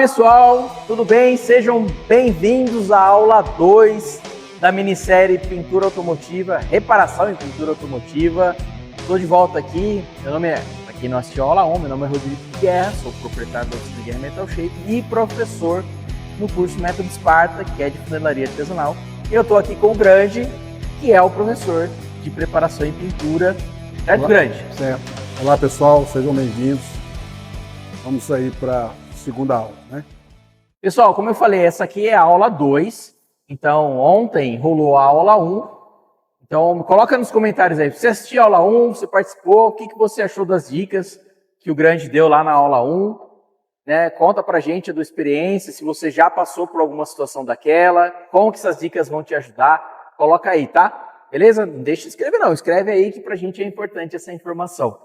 pessoal, tudo bem? Sejam bem-vindos à aula 2 da minissérie Pintura Automotiva, Reparação em Pintura Automotiva. Estou de volta aqui, meu nome é, para quem não assistiu a aula 1, meu nome é Rodrigo Guerra, sou proprietário da oficina Guerra Metal Shape e professor no curso Método Esparta, que é de funilaria artesanal. Eu estou aqui com o Grande, que é o professor de preparação em pintura. Certo, Grande? Certo. Olá, pessoal, sejam bem-vindos. Vamos aí para a segunda aula, né? Pessoal, como eu falei, essa aqui é a aula 2. Então, ontem rolou a aula 1. Então, coloca nos comentários aí. Você assistiu a aula 1, você participou, o que você achou das dicas que o Grande deu lá na aula 1? Né? Conta pra gente a tua experiência, se você já passou por alguma situação daquela, como que essas dicas vão te ajudar. Coloca aí, tá? Beleza? Não deixa de escrever não, escreve aí que pra gente é importante essa informação.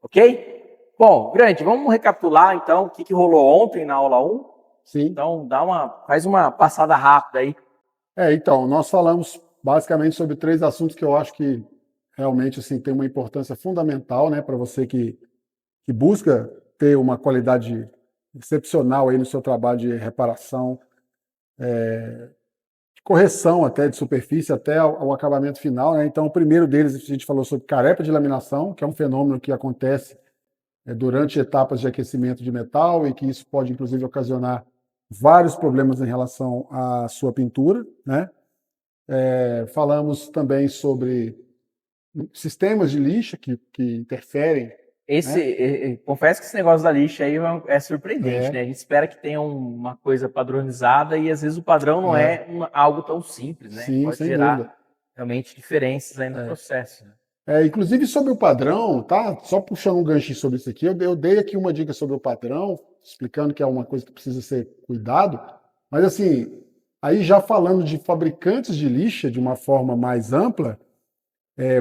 Ok? Bom, Grande, vamos recapitular então o que rolou ontem na aula 1? Sim. Então, faz uma passada rápida aí. Então, nós falamos basicamente sobre 3 assuntos que eu acho que realmente assim, tem uma importância fundamental, né, para você que busca ter uma qualidade excepcional aí no seu trabalho de reparação, de correção até de superfície, até o acabamento final, né? Então, o primeiro deles, a gente falou sobre carepa de laminação, que é um fenômeno que acontece durante etapas de aquecimento de metal e que isso pode, inclusive, ocasionar vários problemas em relação à sua pintura, né? Falamos também sobre sistemas de lixa que interferem. Confesso que esse negócio da lixa aí é surpreendente, né? A gente espera que tenha uma coisa padronizada e às vezes o padrão não é algo tão simples, né? Sim, pode sem gerar dúvida. realmente diferenças aí no processo. Né? Inclusive sobre o padrão, tá? Só puxando um ganchinho sobre isso aqui, eu dei aqui uma dica sobre o padrão, explicando que é uma coisa que precisa ser cuidado, mas assim, aí já falando de fabricantes de lixa de uma forma mais ampla,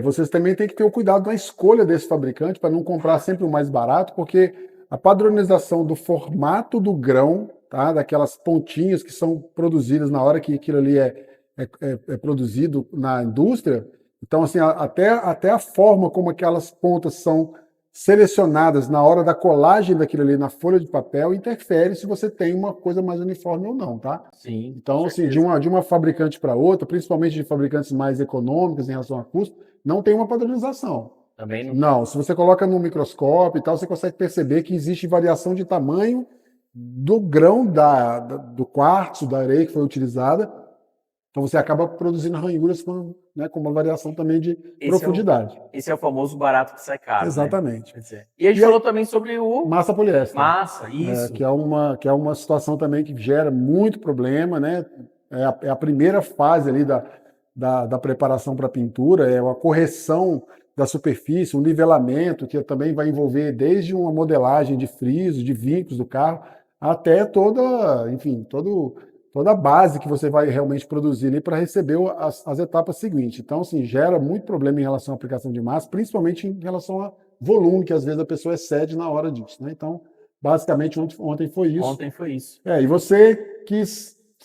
vocês também têm que ter o cuidado na escolha desse fabricante para não comprar sempre o mais barato, porque a padronização do formato do grão, tá? Daquelas pontinhas que são produzidas na hora que aquilo ali é produzido na indústria. Então, assim, até a forma como aquelas pontas são selecionadas na hora da colagem daquilo ali na folha de papel interfere se você tem uma coisa mais uniforme ou não, tá? Sim. Então, assim, de uma fabricante para outra, principalmente de fabricantes mais econômicos em relação a custo, não tem uma padronização. Também não. Não, se você coloca no microscópio e tal, você consegue perceber que existe variação de tamanho do grão do quartzo, da areia que foi utilizada. Então você acaba produzindo ranhuras com uma variação também de profundidade. Esse é o famoso barato que sai caro. Exatamente. Né? E a gente falou também sobre o massa poliéster. Massa, isso. Que é uma situação também que gera muito problema, né? É a primeira fase ali da preparação para a pintura, é a correção da superfície, um nivelamento que também vai envolver desde uma modelagem de frisos, de vincos do carro, até toda a base que você vai realmente produzir ali para receber as etapas seguintes. Então, assim, gera muito problema em relação à aplicação de massa, principalmente em relação a volume, que às vezes a pessoa excede na hora disso, né? Então, basicamente, ontem foi isso. Ontem foi isso. E você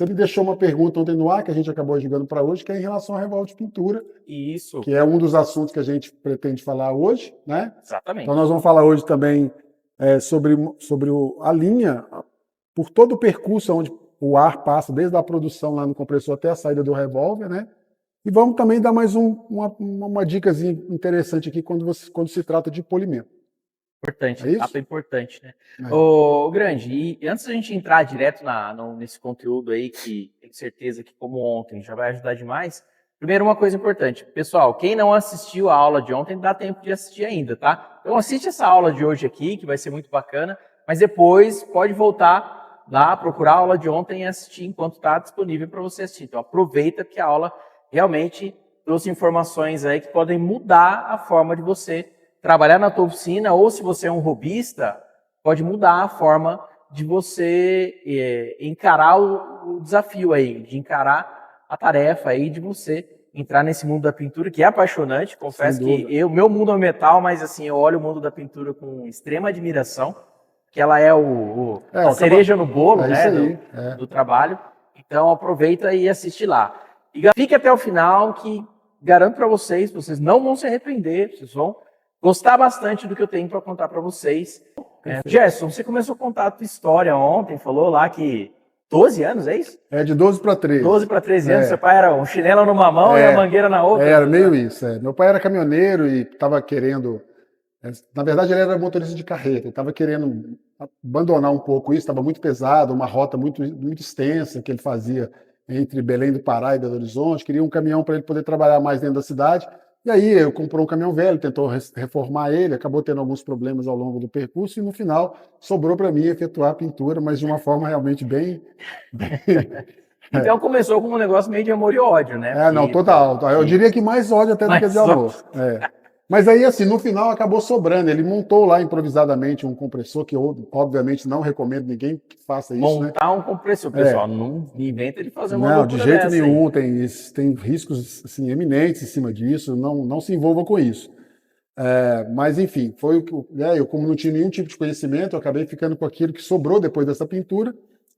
me deixou uma pergunta ontem no ar, que a gente acabou jogando para hoje, que é em relação à revolta de pintura. Isso. Que é um dos assuntos que a gente pretende falar hoje, né? Exatamente. Então, nós vamos falar hoje também sobre a linha, por todo o percurso onde o ar passa, desde a produção lá no compressor até a saída do revólver, né? E vamos também dar mais uma dicasinha interessante aqui quando se trata de polimento. Importante, etapa importante, né? Grande, e antes da gente entrar direto nesse conteúdo aí, que tenho certeza que, como ontem, já vai ajudar demais, primeiro uma coisa importante. Pessoal, quem não assistiu a aula de ontem, dá tempo de assistir ainda, tá? Então assiste essa aula de hoje aqui, que vai ser muito bacana, mas depois pode voltar lá, procurar a aula de ontem e assistir enquanto está disponível para você assistir. Então aproveita que a aula realmente trouxe informações aí que podem mudar a forma de você trabalhar na tua oficina, ou se você é um hobbyista, pode mudar a forma de você encarar o desafio aí, de encarar a tarefa aí de você entrar nesse mundo da pintura, que é apaixonante. Confesso que meu mundo é metal, mas assim, eu olho o mundo da pintura com extrema admiração, que ela é a cereja no bolo, né, do trabalho. Então aproveita e assiste lá. E fique até o final, que garanto para vocês não vão se arrepender, vocês vão gostar bastante do que eu tenho para contar para vocês. Gerson, você começou a contar a tua história ontem, falou lá que 12 anos, é isso? De 12 para 13. 12 para 13 anos, seu pai era um chinelo numa mão e a mangueira na outra. Era meio isso. Meu pai era caminhoneiro e estava querendo... Na verdade, ele era motorista de carreta, ele estava querendo abandonar um pouco isso, estava muito pesado, uma rota muito, muito extensa que ele fazia entre Belém do Pará e Belo Horizonte, queria um caminhão para ele poder trabalhar mais dentro da cidade. E aí eu comprou um caminhão velho, tentou reformar ele, acabou tendo alguns problemas ao longo do percurso e no final sobrou para mim efetuar a pintura, mas de uma forma realmente bem... Então começou com um negócio meio de amor e ódio, né? Não, total. Eu diria que mais ódio até do que de amor. Mas aí, assim, no final acabou sobrando. Ele montou lá improvisadamente um compressor, que eu, obviamente, não recomendo ninguém que faça isso. Montar um compressor, pessoal. Não inventa de fazer uma loucura de jeito nenhum. Aí. Tem riscos assim, eminentes em cima disso. Não se envolva com isso. Mas, enfim, foi o que eu, como não tinha nenhum tipo de conhecimento, eu acabei ficando com aquilo que sobrou depois dessa pintura.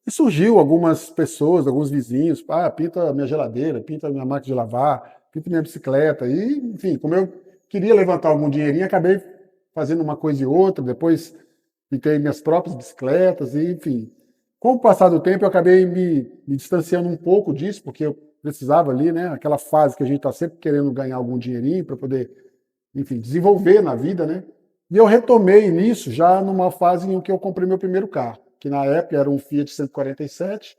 E surgiu algumas pessoas, alguns vizinhos, pinta minha geladeira, pinta minha máquina de lavar, pinta minha bicicleta. E, enfim, como eu queria levantar algum dinheirinho, acabei fazendo uma coisa e outra, depois pintei minhas próprias bicicletas, e, enfim. Com o passar do tempo, eu acabei me distanciando um pouco disso, porque eu precisava ali, né, aquela fase que a gente está sempre querendo ganhar algum dinheirinho para poder, enfim, desenvolver na vida, né? E eu retomei nisso já numa fase em que eu comprei meu primeiro carro, que na época era um Fiat 147,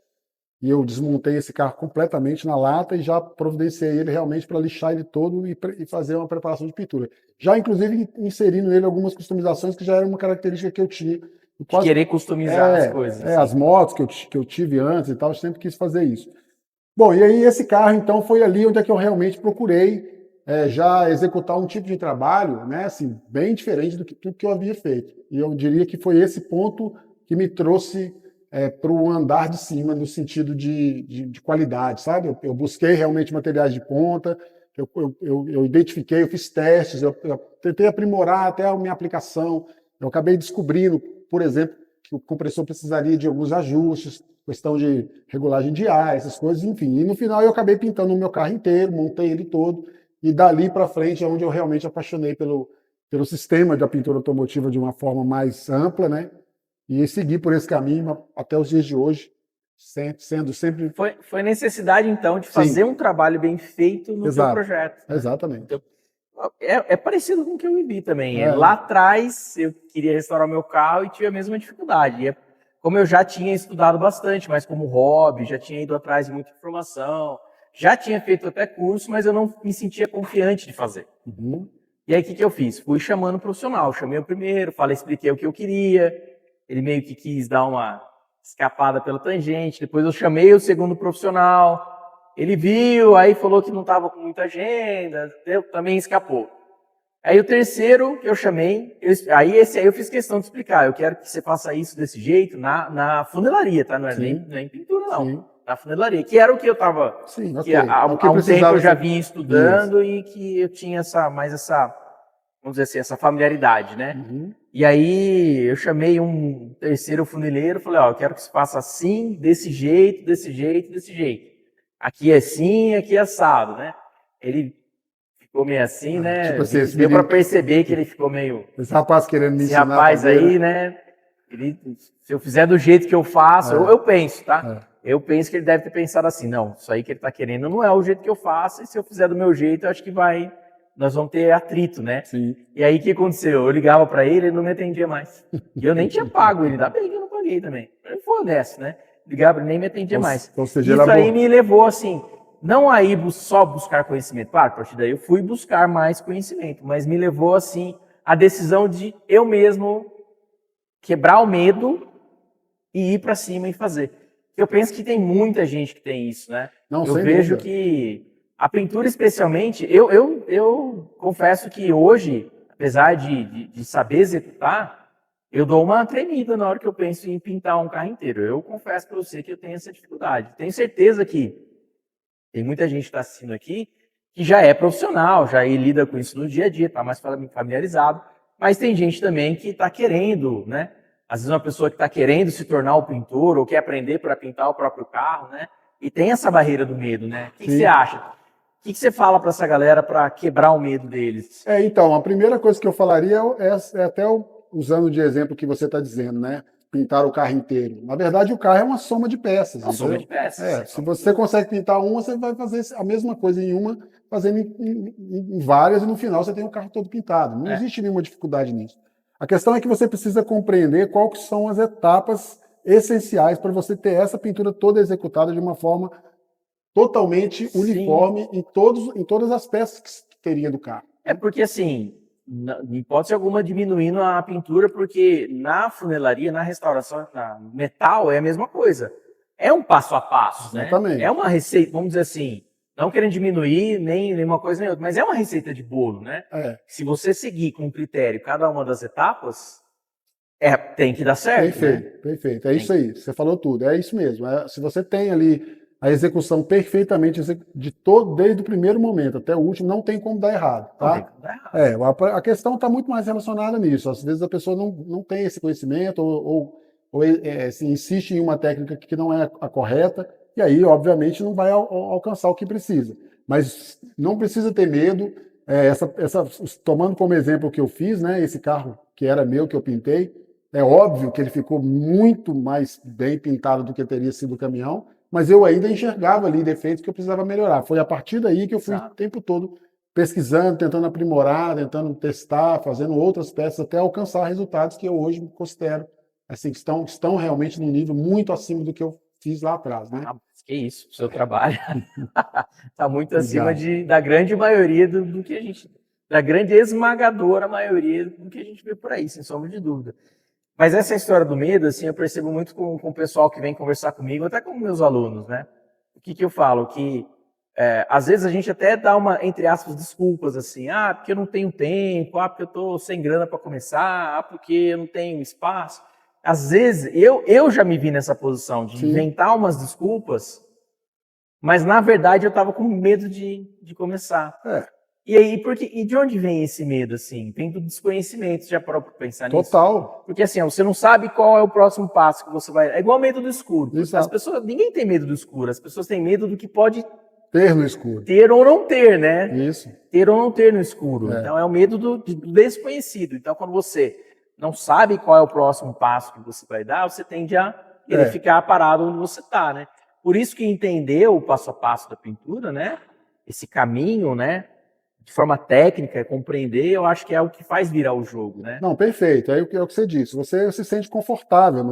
e eu desmontei esse carro completamente na lata e já providenciei ele realmente para lixar ele todo e fazer uma preparação de pintura. Já, inclusive, inserindo nele algumas customizações que já era uma característica que eu tinha. Querer customizar as coisas. Assim. As motos que eu tive antes e tal, eu sempre quis fazer isso. Bom, e aí esse carro, então, foi ali onde é que eu realmente procurei já executar um tipo de trabalho, né, assim, bem diferente do que tudo que eu havia feito. E eu diria que foi esse ponto que me trouxe para o andar de cima, no sentido de qualidade, sabe? Eu busquei realmente materiais de ponta, eu identifiquei, eu fiz testes, eu tentei aprimorar até a minha aplicação. Eu acabei descobrindo, por exemplo, que o compressor precisaria de alguns ajustes, questão de regulagem de ar, essas coisas, enfim. E no final eu acabei pintando o meu carro inteiro, montei ele todo, e dali para frente é onde eu realmente apaixonei pelo sistema da pintura automotiva de uma forma mais ampla, né? E seguir por esse caminho até os dias de hoje, sendo sempre... Foi necessidade, então, de fazer um trabalho bem feito no seu projeto. Né? Exatamente. Então, é parecido com o que eu vivi também. Lá atrás, eu queria restaurar o meu carro e tive a mesma dificuldade. Como eu já tinha estudado bastante, mas como hobby, já tinha ido atrás de muita informação, já tinha feito até curso, mas eu não me sentia confiante de fazer. Uhum. E aí, o que eu fiz? Fui chamando o profissional. Chamei o primeiro, expliquei o que eu queria. Ele meio que quis dar uma escapada pela tangente. Depois eu chamei o segundo profissional. Ele viu, aí falou que não estava com muita agenda. Também escapou. Aí o terceiro que eu chamei, esse aí eu fiz questão de explicar. Eu quero que você faça isso desse jeito na funelaria, tá? Não é nem em pintura, não. Sim. Na funelaria. Que era o que eu estava... Há um tempo eu já vinha estudando e que eu tinha vamos dizer assim, essa familiaridade, né? Uhum. E aí eu chamei um terceiro funileiro, falei, eu quero que se faça assim, desse jeito, desse jeito, desse jeito. Aqui é assim, aqui é assado, né? Ele ficou meio assim, né? Tipo assim, deu para perceber que ele ficou meio... Esse rapaz querendo me ensinar. Esse rapaz aí, né? Se eu fizer do jeito que eu faço, eu penso, tá? Eu penso que ele deve ter pensado assim, não, isso aí que ele tá querendo não é o jeito que eu faço, e se eu fizer do meu jeito, eu acho que nós vamos ter atrito, né? Sim. E aí o que aconteceu? Eu ligava para ele não me atendia mais. E eu nem tinha pago ele, ainda bem que eu não paguei também. Ele foi honesto, né? Ligava, ele nem me atendia mais. Ou seja, isso aí me levou assim, não a ir só buscar conhecimento. Claro, a partir daí eu fui buscar mais conhecimento, mas me levou assim a decisão de eu mesmo quebrar o medo e ir para cima e fazer. Eu penso que tem muita gente que tem isso, né? Não, eu vejo dúvida. Que a pintura especialmente, eu confesso que hoje, apesar de saber executar, eu dou uma tremida na hora que eu penso em pintar um carro inteiro. Eu confesso para você que eu tenho essa dificuldade. Tenho certeza que tem muita gente que está assistindo aqui que já é profissional, já lida com isso no dia a dia, está mais familiarizado, mas tem gente também que está querendo, né? Às vezes uma pessoa que está querendo se tornar o pintor ou quer aprender para pintar o próprio carro, né? E tem essa barreira do medo, né? O que você acha? O que você fala para essa galera para quebrar o medo deles? Então, a primeira coisa que eu falaria é até usando de exemplo o que você está dizendo, né? Pintar o carro inteiro. Na verdade, o carro é uma soma de peças. Uma soma de peças. Se você consegue pintar uma, você vai fazer a mesma coisa em uma, fazendo em várias, e no final você tem o carro todo pintado. Não existe nenhuma dificuldade nisso. A questão é que você precisa compreender quais são as etapas essenciais para você ter essa pintura toda executada de uma forma totalmente uniforme em todas as peças que teria do carro. É porque, assim, em hipótese alguma, diminuindo a pintura, porque na funelaria, na restauração, na metal, é a mesma coisa. É um passo a passo, Exatamente. né? É uma receita, vamos dizer assim, não querendo diminuir nem uma coisa nem outra, mas é uma receita de bolo, né? Se você seguir com critério cada uma das etapas, tem que dar certo. Perfeito, né? Perfeito. É isso aí, você falou tudo, é isso mesmo. Se você tem ali a execução perfeitamente desde o primeiro momento até o último, não tem como dar errado. Tá? Não tem como dar errado. A questão está muito mais relacionada nisso. Às vezes a pessoa não tem esse conhecimento ou se insiste em uma técnica que não é a correta, e aí, obviamente, não vai alcançar o que precisa. Mas não precisa ter medo. Tomando como exemplo o que eu fiz, né, esse carro que era meu, que eu pintei, é óbvio que ele ficou muito mais bem pintado do que teria sido o caminhão, mas eu ainda enxergava ali defeitos que eu precisava melhorar. Foi a partir daí que eu fui o tempo todo pesquisando, tentando aprimorar, tentando testar, fazendo outras peças até alcançar resultados que eu hoje considero assim, que estão realmente num nível muito acima do que eu fiz lá atrás, né? Que isso, o seu trabalho está muito acima da grande maioria do que a gente, da grande esmagadora maioria do que a gente vê por aí, sem sombra de dúvida. Mas essa história do medo, assim, eu percebo muito com o pessoal que vem conversar comigo, até com meus alunos, né? O que eu falo? Que às vezes a gente até dá uma, entre aspas, desculpas, assim, porque eu não tenho tempo, porque eu estou sem grana para começar, porque eu não tenho espaço. Às vezes, eu já me vi nessa posição de inventar umas desculpas, mas na verdade eu estava com medo de começar. E aí, e de onde vem esse medo, assim? Vem do desconhecimento, você já parou para pensar nisso? Total. Porque assim, você não sabe qual é o próximo passo que você vai... É igual medo do escuro. Ninguém tem medo do escuro, as pessoas têm medo do que pode... Ter no escuro. Ter ou não ter, né? Isso. Ter ou não ter no escuro. Então é o medo do desconhecido. Então quando você não sabe qual é o próximo passo que você vai dar, você tende a querer ficar parado onde você está, né? Por isso que entender o passo a passo da pintura, né? Esse caminho, né? De forma técnica, compreender, eu acho que é o que faz virar o jogo, né? Não, perfeito. É o que você disse. Você se sente confortável.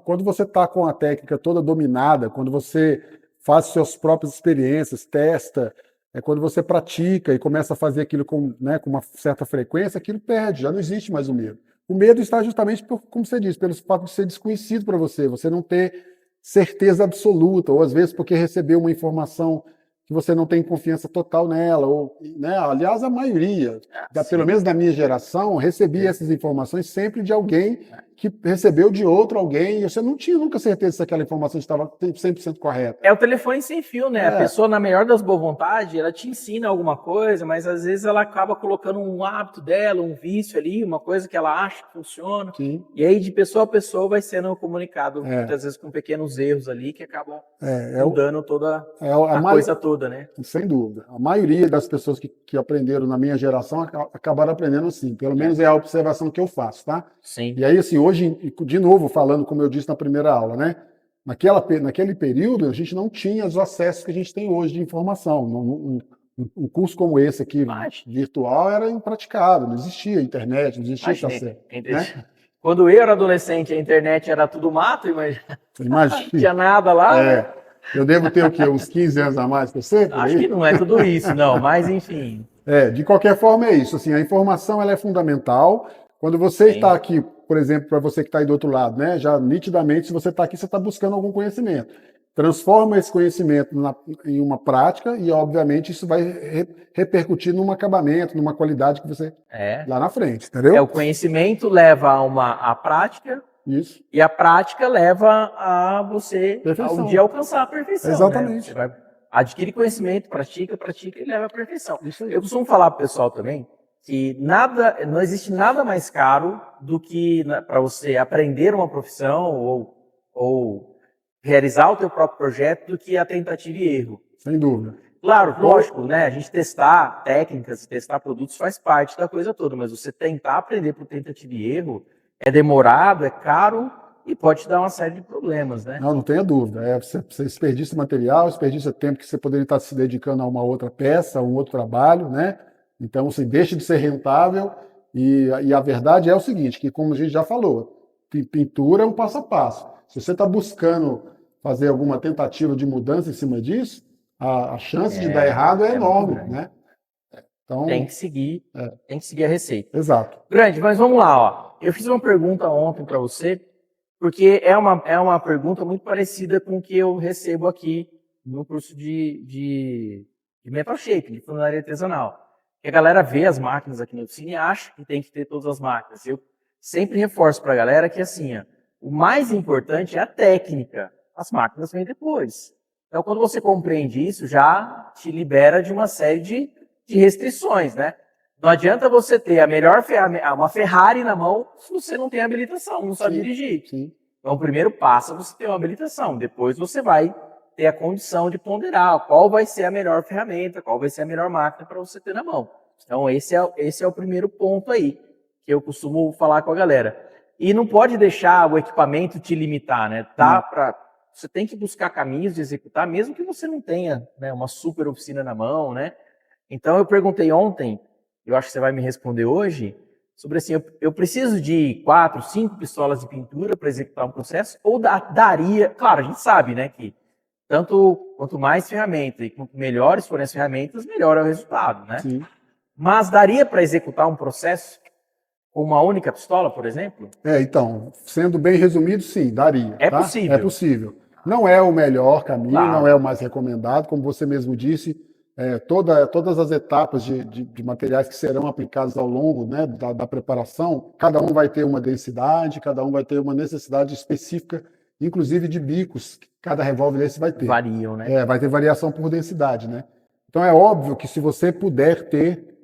Quando você está com a técnica toda dominada, quando você faz suas próprias experiências, testa, quando você pratica e começa a fazer aquilo com uma certa frequência, aquilo perde, já não existe mais o medo. O medo está justamente, como você disse, pelo fato de ser desconhecido para você não ter certeza absoluta, ou às vezes porque recebeu uma informação que você não tem confiança total nela, ou, né? Aliás, a maioria, pelo menos da minha geração, recebia essas informações sempre de alguém que recebeu de outro alguém, e você não tinha nunca certeza se aquela informação estava 100% correta. É o telefone sem fio, né? A pessoa, na melhor das boas vontades, ela te ensina alguma coisa, mas às vezes ela acaba colocando um hábito dela, um vício ali, uma coisa que ela acha que funciona. Sim. E aí, de pessoa a pessoa, vai sendo comunicado, muitas vezes com pequenos erros ali, que acabam mudando toda a coisa toda, né? Sem dúvida. A maioria das pessoas que aprenderam na minha geração acabaram aprendendo assim. Pelo menos é a observação que eu faço, tá? Sim. E aí, assim, hoje, de novo, falando como eu disse na primeira aula, né? Naquele período, a gente não tinha os acessos que a gente tem hoje de informação. Um curso como esse aqui, virtual, era impraticável. Não existia internet, não existia acesso. Né? Quando eu era adolescente, a internet era tudo mato, Imagina. Não tinha nada lá, né? Eu devo ter o quê? Uns 15 anos a mais que você? Acho que não é tudo isso, não, mas enfim. De qualquer forma é isso. Assim, a informação ela é fundamental. Quando você está aqui, por exemplo, para você que está aí do outro lado, né? Já nitidamente, se você está aqui, você está buscando algum conhecimento. Transforma esse conhecimento em uma prática e, obviamente, isso vai repercutir num acabamento, numa qualidade que você lá na frente, entendeu? O conhecimento leva a prática. Isso. E a prática leva a você um dia alcançar a perfeição. Exatamente. Né? Você vai adquirir conhecimento, pratica e leva à perfeição. Eu costumo falar para o pessoal também que não existe nada mais caro do que para você aprender uma profissão ou realizar o teu próprio projeto do que a tentativa e erro. Sem dúvida. Claro, lógico, né? A gente testar técnicas, testar produtos faz parte da coisa toda, mas você tentar aprender por tentativa e erro, é demorado, é caro e pode te dar uma série de problemas, né? Não tenha dúvida. Você desperdiça material, desperdiça tempo que você poderia estar se dedicando a uma outra peça, a um outro trabalho, né? Então, você deixa de ser rentável. E a verdade é o seguinte, que como a gente já falou, pintura é um passo a passo. Se você está buscando fazer alguma tentativa de mudança em cima disso, a chance de dar errado é enorme, né? Então, tem que seguir a receita. Exato. Grande, mas vamos lá, ó. Eu fiz uma pergunta ontem para você, porque é uma pergunta muito parecida com o que eu recebo aqui no curso de metal shape, de funilaria artesanal. Que a galera vê as máquinas aqui na oficina e acha que tem que ter todas as máquinas. Eu sempre reforço para a galera que assim, ó, o mais importante é a técnica. As máquinas vêm depois. Então, quando você compreende isso, já te libera de uma série de restrições, né? Não adianta você ter a melhor uma Ferrari na mão se você não tem habilitação, não sabe dirigir. Sim. Então, o primeiro passo é você ter uma habilitação. Depois você vai ter a condição de ponderar qual vai ser a melhor ferramenta, qual vai ser a melhor máquina para você ter na mão. Então, esse é o primeiro ponto aí, que eu costumo falar com a galera. E não pode deixar o equipamento te limitar, né? Você tem que buscar caminhos de executar, mesmo que você não tenha, né, uma super oficina na mão, né? Então, eu perguntei ontem, eu acho que você vai me responder hoje, sobre assim, eu preciso de 4, 5 pistolas de pintura para executar um processo, ou daria, claro, a gente sabe, né, que quanto mais ferramenta e quanto melhores forem as ferramentas, melhor é o resultado, né? Sim. Mas daria para executar um processo com uma única pistola, por exemplo? Então, sendo bem resumido, sim, daria. É tá? possível. É possível. Não é o melhor caminho, Claro. Não é o mais recomendado, como você mesmo disse, todas as etapas de materiais que serão aplicados ao longo, né, da preparação, cada um vai ter uma densidade, cada um vai ter uma necessidade específica, inclusive de bicos, que cada revólver desse vai ter. Variam, né? Vai ter variação por densidade, né? Então é óbvio que se você puder ter,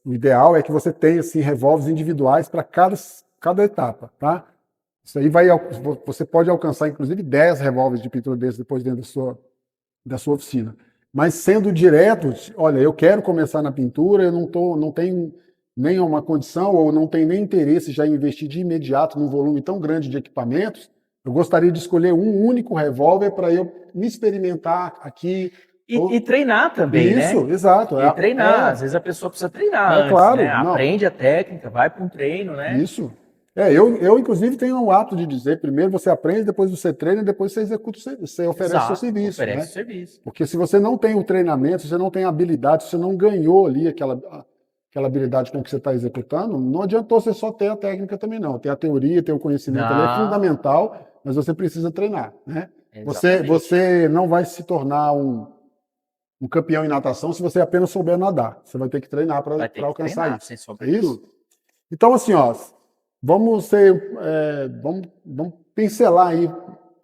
o ideal é que você tenha assim, revólveres individuais para cada etapa, tá? Isso aí você pode alcançar inclusive 10 revólveres de pintura desses depois dentro da sua oficina. Mas sendo direto, olha, eu quero começar na pintura, eu não tenho nenhuma condição ou não tenho nem interesse já em investir de imediato num volume tão grande de equipamentos, eu gostaria de escolher um único revólver para eu me experimentar aqui. E treinar também, né? Isso, exato. E treinar, às vezes a pessoa precisa treinar antes, claro, né? Aprende a técnica, vai para um treino, né? Isso. Eu inclusive tenho o hábito de dizer, primeiro você aprende, depois você treina, depois você executa, você oferece seu serviço. Oferece serviço. Porque se você não tem o treinamento, se você não tem a habilidade, se você não ganhou ali aquela habilidade com que você está executando, não adiantou você só ter a técnica também não. Ter a teoria, ter o conhecimento ali é fundamental, mas você precisa treinar, né? Você não vai se tornar um campeão em natação se você apenas souber nadar. Você vai ter que treinar para alcançar isso. É isso? Então, assim, ó, vamos pincelar aí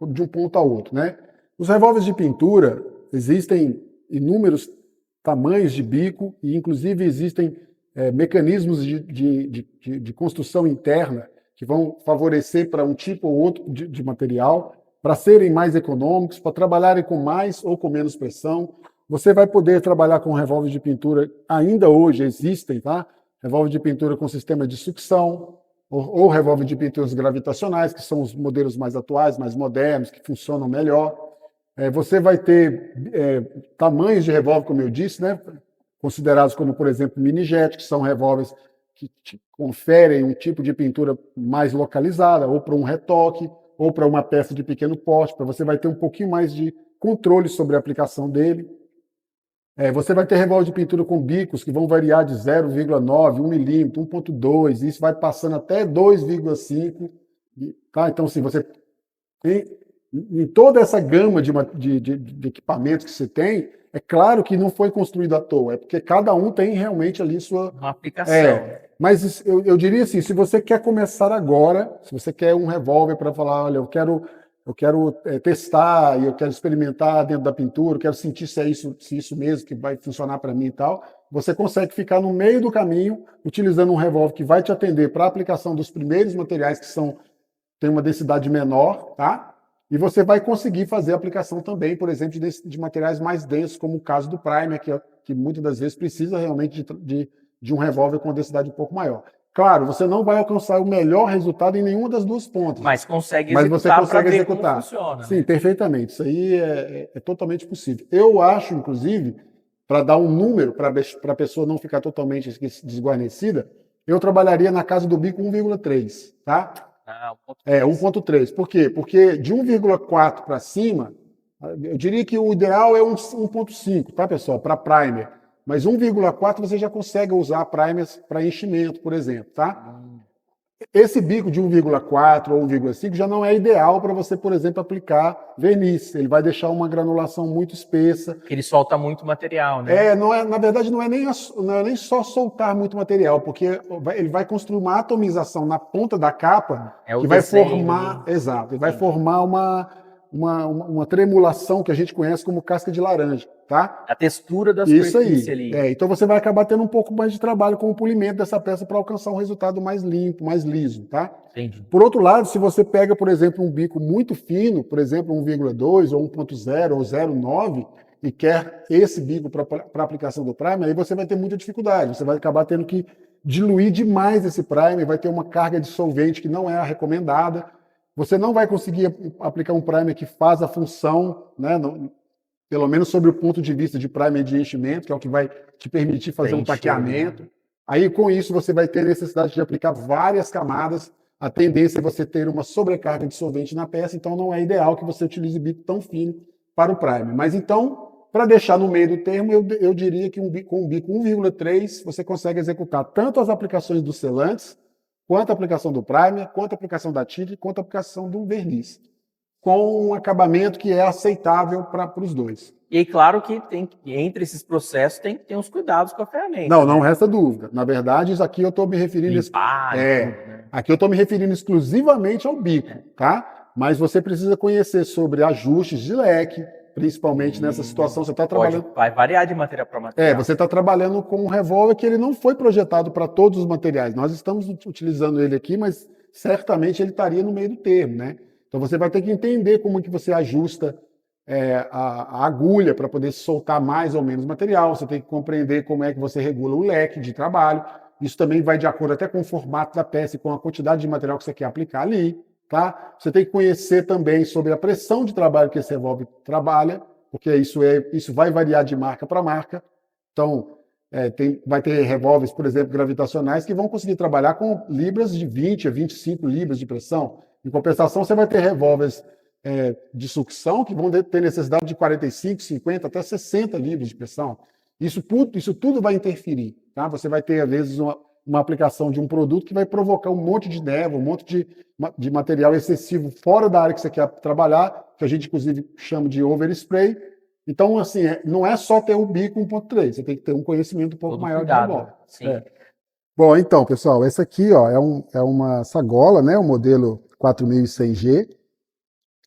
de um ponto a outro, né? Os revólveres de pintura, existem inúmeros tamanhos de bico e, inclusive, existem mecanismos de construção interna que vão favorecer para um tipo ou outro de material, para serem mais econômicos, para trabalharem com mais ou com menos pressão. Você vai poder trabalhar com revólver de pintura, ainda hoje existem, tá? Revólver de pintura com sistema de sucção, ou revólver de pinturas gravitacionais, que são os modelos mais atuais, mais modernos, que funcionam melhor. Você vai ter tamanhos de revólver, como eu disse, né? Considerados como, por exemplo, mini-jet, que são revólveres que te conferem um tipo de pintura mais localizada, ou para um retoque, ou para uma peça de pequeno porte, para você vai ter um pouquinho mais de controle sobre a aplicação dele. Você vai ter revólver de pintura com bicos que vão variar de 0,9, 1 milímetro, 1,2, isso vai passando até 2,5. Tá? Então, assim, você tem, em toda essa gama de equipamentos que você tem, é claro que não foi construído à toa, é porque cada um tem realmente ali uma aplicação. Mas eu diria assim, se você quer começar agora, se você quer um revólver para falar, olha, eu quero testar e eu quero experimentar dentro da pintura, eu quero sentir se isso mesmo que vai funcionar para mim e tal, você consegue ficar no meio do caminho utilizando um revólver que vai te atender para a aplicação dos primeiros materiais que tem uma densidade menor, tá? E você vai conseguir fazer a aplicação também, por exemplo, de materiais mais densos, como o caso do primer, que muitas das vezes precisa realmente de um revólver com densidade um pouco maior. Claro, você não vai alcançar o melhor resultado em nenhuma das duas pontas. Mas consegue Mas você executar para consegue ver executar. como funciona, Sim, né? perfeitamente. Isso aí é totalmente possível. Eu acho, inclusive, para dar um número, para a pessoa não ficar totalmente desguarnecida, eu trabalharia na casa do bico 1,3, tá? Ah, 1.3. 1,3. Por quê? Porque de 1,4 para cima, eu diria que o ideal é 1,5, tá, pessoal? Para primer. Mas 1,4 você já consegue usar primers para enchimento, por exemplo, tá? Esse bico de 1,4 ou 1,5 já não é ideal para você, por exemplo, aplicar verniz. Ele vai deixar uma granulação muito espessa. Ele solta muito material, né? Não é, na verdade, não é nem só soltar muito material, porque ele vai construir uma atomização na ponta da capa É o que vai desenho, formar, né? exato, ele vai formar uma tremulação que a gente conhece como casca de laranja, tá? A textura da Isso superfície aí. ali. Então você vai acabar tendo um pouco mais de trabalho com o polimento dessa peça para alcançar um resultado mais limpo, mais liso, tá? Entendi. Por outro lado, se você pega, por exemplo, um bico muito fino, por exemplo, 1,2 ou 1,0 ou 0,9 e quer esse bico para aplicação do primer, aí você vai ter muita dificuldade. Você vai acabar tendo que diluir demais esse primer, vai ter uma carga de solvente que não é a recomendada. Você não vai conseguir aplicar um primer que faz a função, né, pelo menos sobre o ponto de vista de primer de enchimento, que é o que vai te permitir fazer um taqueamento. Aí, com isso, você vai ter necessidade de aplicar várias camadas. A tendência é você ter uma sobrecarga de solvente na peça, então não é ideal que você utilize bico tão fino para o primer. Mas então, para deixar no meio do termo, eu diria que com um bico 1,3 você consegue executar tanto as aplicações dos selantes, quanto a aplicação do primer, quanto a aplicação da tinta, quanto a aplicação do verniz, com um acabamento que é aceitável para os dois. E aí, claro que entre esses processos tem que ter uns cuidados com a ferramenta. Não resta dúvida. Na verdade, isso aqui eu estou me referindo. Limpar, né? Aqui eu estou me referindo exclusivamente ao bico, tá? Mas você precisa conhecer sobre ajustes de leque, principalmente nessa situação. Você está trabalhando. Vai variar de material para material. Você está trabalhando com um revólver que ele não foi projetado para todos os materiais. Nós estamos utilizando ele aqui, mas certamente ele estaria no meio do termo, né? Então você vai ter que entender como que você ajusta a agulha para poder soltar mais ou menos material. Você tem que compreender como é que você regula o leque de trabalho. Isso também vai de acordo até com o formato da peça e com a quantidade de material que você quer aplicar ali, tá? Você tem que conhecer também sobre a pressão de trabalho que esse revólver trabalha, porque isso vai variar de marca para marca. Então, vai ter revólveres, por exemplo, gravitacionais, que vão conseguir trabalhar com libras de 20 a 25 libras de pressão. Em compensação, você vai ter revólveres de sucção que vão ter necessidade de 45, 50, até 60 libras de pressão. Isso tudo vai interferir. Tá? Você vai ter, às vezes, uma aplicação de um produto que vai provocar um monte de névoa, um monte de material excessivo fora da área que você quer trabalhar, que a gente, inclusive, chama de overspray. Então, assim, não é só ter o bico 1.3, você tem que ter um conhecimento um pouco maior de revólver. Bom, então, pessoal, essa aqui ó, é uma sagola, né, o modelo 4100G.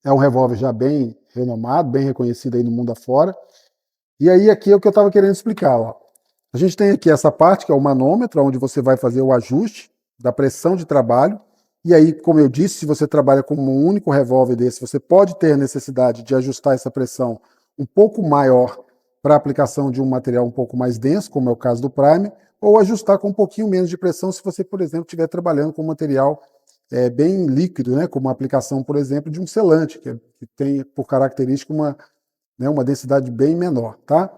É um revólver já bem renomado, bem reconhecido aí no mundo afora. E aí aqui é o que eu estava querendo explicar. Ó. A gente tem aqui essa parte que é o manômetro, onde você vai fazer o ajuste da pressão de trabalho. E aí, como eu disse, se você trabalha com um único revólver desse, você pode ter necessidade de ajustar essa pressão um pouco maior para a aplicação de um material um pouco mais denso, como é o caso do primer, ou ajustar com um pouquinho menos de pressão se você, por exemplo, estiver trabalhando com um material bem líquido, né, como a aplicação, por exemplo, de um selante, que tem por característica uma densidade bem menor. Tá?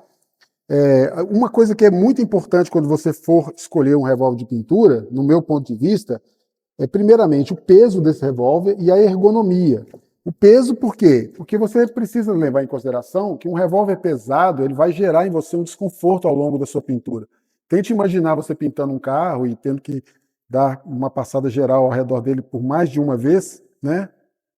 Uma coisa que é muito importante quando você for escolher um revólver de pintura, no meu ponto de vista, é primeiramente o peso desse revólver e a ergonomia. O peso por quê? Porque você precisa levar em consideração que um revólver pesado ele vai gerar em você um desconforto ao longo da sua pintura. Tente imaginar você pintando um carro e tendo que dar uma passada geral ao redor dele por mais de uma vez, né?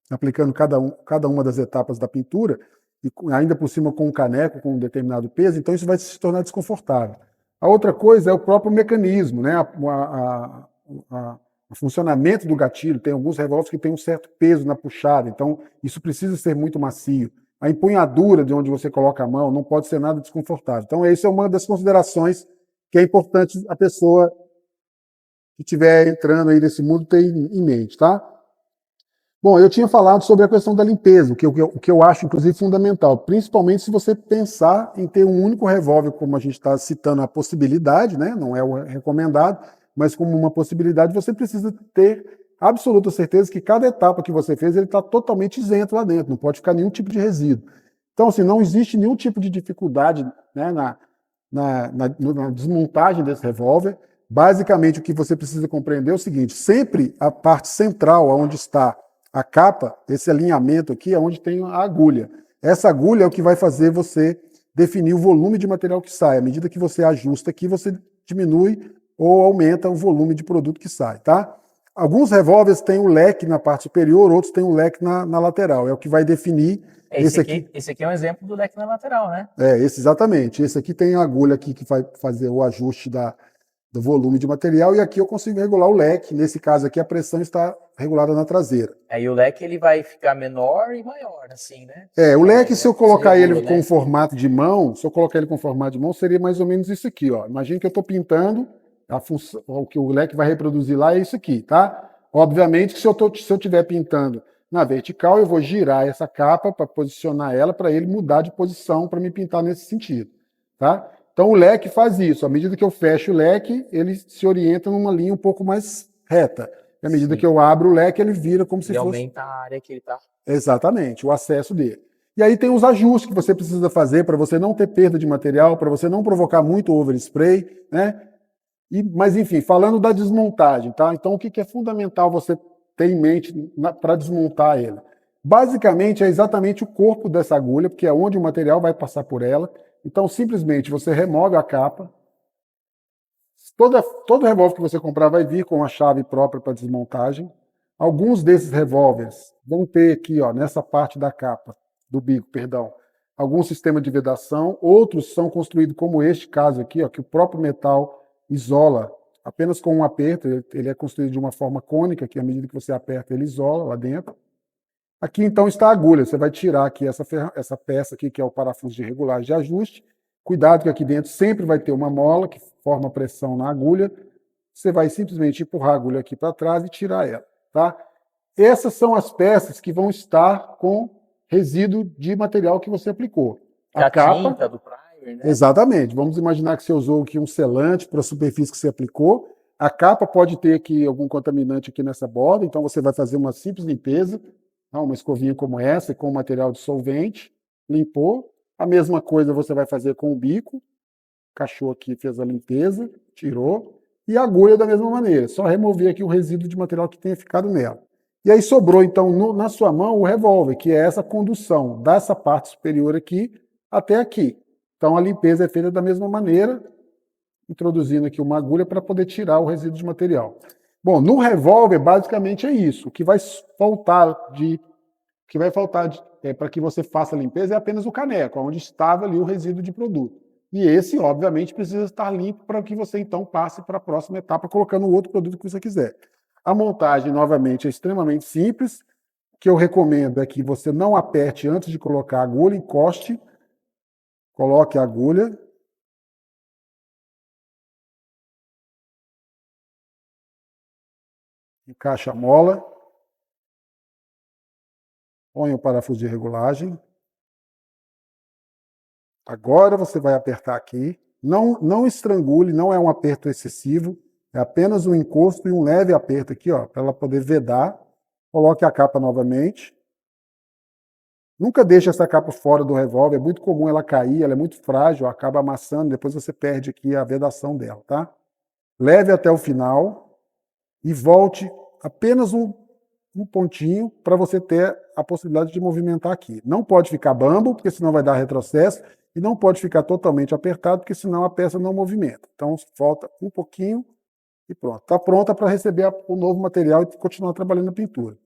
Aplicando cada uma das etapas da pintura, e ainda por cima com um caneco, com um determinado peso, então isso vai se tornar desconfortável. A outra coisa é o próprio mecanismo, né? O funcionamento do gatilho. Tem alguns revólveres que têm um certo peso na puxada, então isso precisa ser muito macio. A empunhadura de onde você coloca a mão não pode ser nada desconfortável. Então, essa é uma das considerações que é importante a pessoa que estiver entrando aí nesse mundo ter em mente, tá? Bom, eu tinha falado sobre a questão da limpeza, o que eu acho, inclusive, fundamental, principalmente se você pensar em ter um único revólver, como a gente está citando a possibilidade, né? Não é o recomendado, mas como uma possibilidade, você precisa ter absoluta certeza que cada etapa que você fez, ele está totalmente isento lá dentro, não pode ficar nenhum tipo de resíduo. Então, assim, não existe nenhum tipo de dificuldade, né, na desmontagem desse revólver. Basicamente, o que você precisa compreender é o seguinte: sempre a parte central, onde está a capa, esse alinhamento aqui, é onde tem a agulha. Essa agulha é o que vai fazer você definir o volume de material que sai. À medida que você ajusta aqui, você diminui ou aumenta o volume de produto que sai, tá? Alguns revólveres têm um leque na parte superior, outros têm um leque na lateral. É o que vai definir. Esse aqui é um exemplo do leque na lateral, né? Exatamente. Esse aqui tem a agulha aqui que vai fazer o ajuste do volume de material, e aqui eu consigo regular o leque. Nesse caso aqui, a pressão está regulada na traseira. Aí o leque ele vai ficar menor e maior, assim, né? O leque, se eu colocar ele regula, com né? formato de mão, seria mais ou menos isso aqui, ó. Imagina que eu estou pintando, o que o leque vai reproduzir lá é isso aqui, tá? Obviamente que se eu estiver pintando na vertical, eu vou girar essa capa para posicionar ela, para ele mudar de posição para me pintar nesse sentido, tá? Então o leque faz isso. À medida que eu fecho o leque, ele se orienta numa linha um pouco mais reta. E à medida que eu abro o leque, ele vira como se fosse... aumenta a área que ele está. Exatamente, o acesso dele. E aí tem os ajustes que você precisa fazer para você não ter perda de material, para você não provocar muito overspray, né? Mas enfim, falando da desmontagem, tá? Então o que é fundamental você ter em mente para desmontar ele? Basicamente é exatamente o corpo dessa agulha, porque é onde o material vai passar por ela. Então simplesmente você remove a capa. Todo revólver que você comprar vai vir com a chave própria para desmontagem. Alguns desses revólveres vão ter aqui, ó, nessa parte da capa, do bico, perdão, algum sistema de vedação. Outros são construídos como este caso aqui, ó, que o próprio metal isola apenas com um aperto. Ele é construído de uma forma cônica, que à medida que você aperta, ele isola lá dentro. Aqui então está a agulha. Você vai tirar aqui essa peça aqui, que é o parafuso de regulagem de ajuste. Cuidado que aqui dentro sempre vai ter uma mola que forma pressão na agulha. Você vai simplesmente empurrar a agulha aqui para trás e tirar ela, tá? Essas são as peças que vão estar com resíduo de material que você aplicou. A capa, tinta do primer, né? Exatamente. Vamos imaginar que você usou aqui um selante para a superfície que você aplicou. A capa pode ter aqui algum contaminante aqui nessa borda, então você vai fazer uma simples limpeza, uma escovinha como essa, com material dissolvente, limpou. A mesma coisa você vai fazer com o bico. O cachorro aqui fez a limpeza, tirou. E a agulha da mesma maneira, só remover aqui o resíduo de material que tenha ficado nela. E aí sobrou, então, na sua mão o revólver, que é essa condução dessa parte superior aqui até aqui. Então a limpeza é feita da mesma maneira, introduzindo aqui uma agulha para poder tirar o resíduo de material. Bom, no revólver basicamente é isso. O que vai faltar para que você faça a limpeza é apenas o caneco, onde estava ali o resíduo de produto. E esse, obviamente, precisa estar limpo para que você então passe para a próxima etapa, colocando o outro produto que você quiser. A montagem, novamente, é extremamente simples. O que eu recomendo é que você não aperte antes de colocar a agulha, encoste, coloque a agulha. Encaixa a mola. Põe o parafuso de regulagem. Agora você vai apertar aqui. Não estrangule, não é um aperto excessivo. É apenas um encosto e um leve aperto aqui, ó, para ela poder vedar. Coloque a capa novamente. Nunca deixe essa capa fora do revólver, é muito comum ela cair, ela é muito frágil, acaba amassando, depois você perde aqui a vedação dela, tá? Leve até o final e volte apenas um pontinho para você ter a possibilidade de movimentar aqui. Não pode ficar bambo, porque senão vai dar retrocesso, e não pode ficar totalmente apertado, porque senão a peça não movimenta. Então, falta um pouquinho e pronto. Está pronta para receber o novo material e continuar trabalhando na pintura.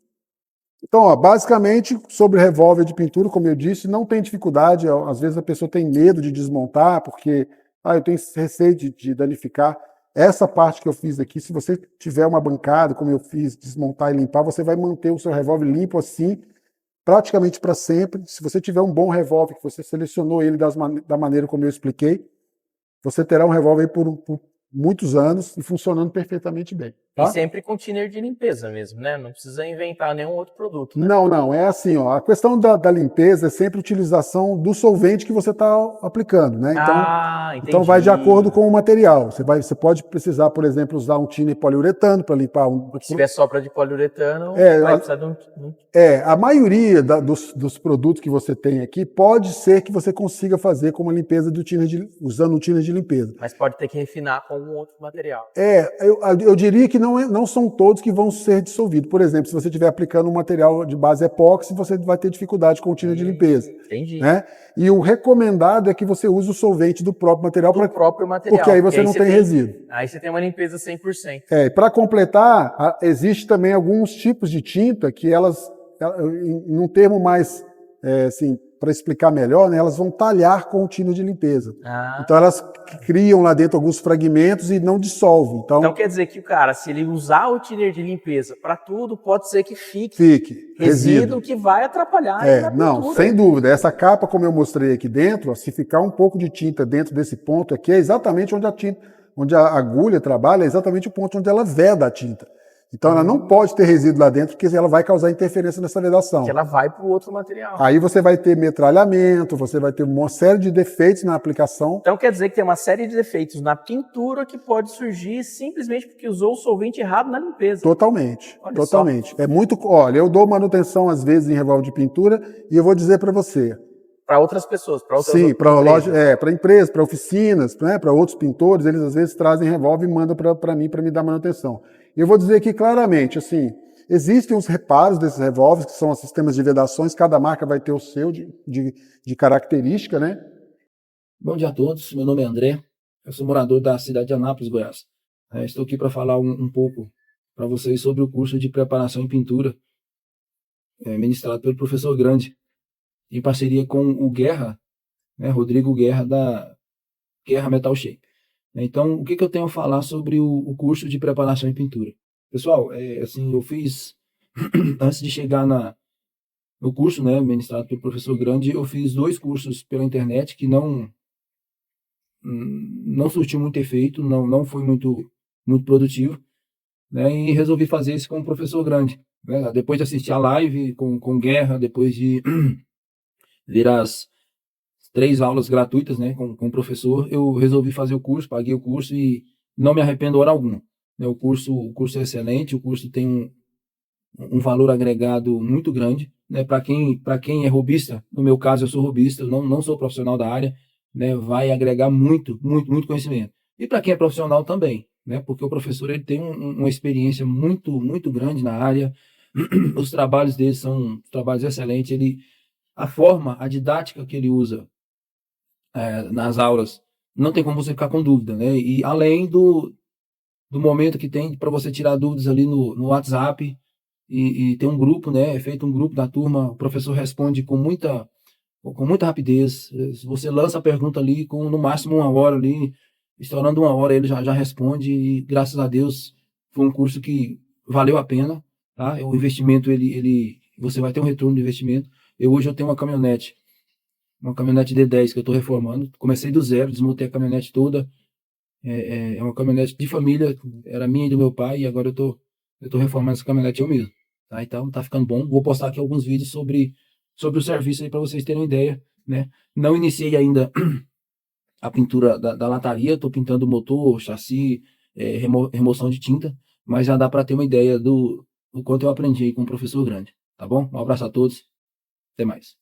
Então, ó, basicamente, sobre revólver de pintura, como eu disse, não tem dificuldade. Às vezes a pessoa tem medo de desmontar, porque eu tenho receio de danificar. Essa parte que eu fiz aqui, se você tiver uma bancada, como eu fiz, desmontar e limpar, você vai manter o seu revólver limpo assim, praticamente para sempre. Se você tiver um bom revólver, que você selecionou ele da maneira como eu expliquei, você terá um revólver por muitos anos e funcionando perfeitamente bem. Tá? E sempre com thinner de limpeza mesmo, né? Não precisa inventar nenhum outro produto. Né? Não, é assim, ó, a questão da limpeza é sempre a utilização do solvente que você está aplicando, né? Então vai de acordo com o material. Você pode precisar, por exemplo, usar um thinner poliuretano para limpar Se tiver sopra de poliuretano, vai precisar de um... A maioria dos produtos que você tem aqui pode ser que você consiga fazer como a limpeza do thinner usando um thinner de limpeza. Mas pode ter que refinar com algum outro material. Eu diria que não são todos que vão ser dissolvidos. Por exemplo, se você estiver aplicando um material de base epóxi, você vai ter dificuldade com o thinner de limpeza. Entendi. Né? E o recomendado é que você use o solvente do próprio material. Porque aí você não tem resíduo. Aí você tem uma limpeza 100%. Para completar, existe também alguns tipos de tinta que elas, em um termo mais, assim, para explicar melhor, né, elas vão talhar com o thinner de limpeza. Então elas criam lá dentro alguns fragmentos e não dissolvem. Então quer dizer que o cara, se ele usar o thinner de limpeza para tudo, pode ser que fique resíduo que vai atrapalhar a não, sem dúvida. Essa capa, como eu mostrei aqui dentro, ó, se ficar um pouco de tinta dentro desse ponto aqui, é exatamente onde a agulha trabalha, é exatamente o ponto onde ela veda a tinta. Então ela não pode ter resíduo lá dentro, porque ela vai causar interferência nessa vedação. Porque ela vai para o outro material. Aí você vai ter metralhamento, você vai ter uma série de defeitos na aplicação. Então quer dizer que tem uma série de defeitos na pintura que pode surgir simplesmente porque usou o solvente errado na limpeza. Totalmente. Só. É muito. Olha, eu dou manutenção às vezes em revólver de pintura e eu vou dizer para você. Para outras pessoas, para outras Sim, para loja, para empresas, para oficinas, né, para outros pintores, eles às vezes trazem revólver e mandam para mim para me dar manutenção. E eu vou dizer aqui claramente, assim, existem os reparos desses revólveres, que são os sistemas de vedações, cada marca vai ter o seu de característica, né? Bom dia a todos, meu nome é André, eu sou morador da cidade de Anápolis, Goiás. Estou aqui para falar um pouco para vocês sobre o curso de preparação em pintura, ministrado pelo professor Grande, em parceria com o Guerra, né, Rodrigo Guerra, da Guerra Metal Shape. Então, o que eu tenho a falar sobre o curso de preparação em pintura? Pessoal, assim, eu fiz, antes de chegar no curso, né, ministrado pelo professor Grande, eu fiz 2 cursos pela internet que não surtiu muito efeito, não foi muito produtivo, né, e resolvi fazer esse com o professor Grande. Né, depois de assistir a live com Guerra, depois de ver as 3 aulas gratuitas, né, com o professor, eu resolvi fazer o curso, paguei o curso e não me arrependo hora alguma. O curso é excelente, o curso tem um valor agregado muito grande, né, para quem é robista, no meu caso eu sou robista, eu não sou profissional da área, né, vai agregar muito conhecimento. E para quem é profissional também, né, porque o professor ele tem uma experiência muito grande na área, os trabalhos dele são trabalhos excelentes, a forma, a didática que ele usa nas aulas, não tem como você ficar com dúvida, né? E além do momento que tem para você tirar dúvidas ali no WhatsApp, e tem um grupo, né? É feito um grupo da turma, o professor responde com muita rapidez. Se você lança a pergunta ali com no máximo 1 hora ali, estourando 1 hora, ele já responde, e graças a Deus foi um curso que valeu a pena, tá? O investimento, você vai ter um retorno do investimento. Hoje eu tenho uma caminhonete D10 que eu estou reformando. Comecei do zero, desmontei a caminhonete toda. É uma caminhonete de família, era minha e do meu pai, e agora eu tô reformando essa caminhonete eu mesmo. Tá? Então tá ficando bom. Vou postar aqui alguns vídeos sobre o serviço aí para vocês terem uma ideia, né? Não iniciei ainda a pintura da lataria, estou pintando o motor, chassi, remoção de tinta, mas já dá para ter uma ideia do quanto eu aprendi aí com o professor Grande. Tá bom? Um abraço a todos. Até mais.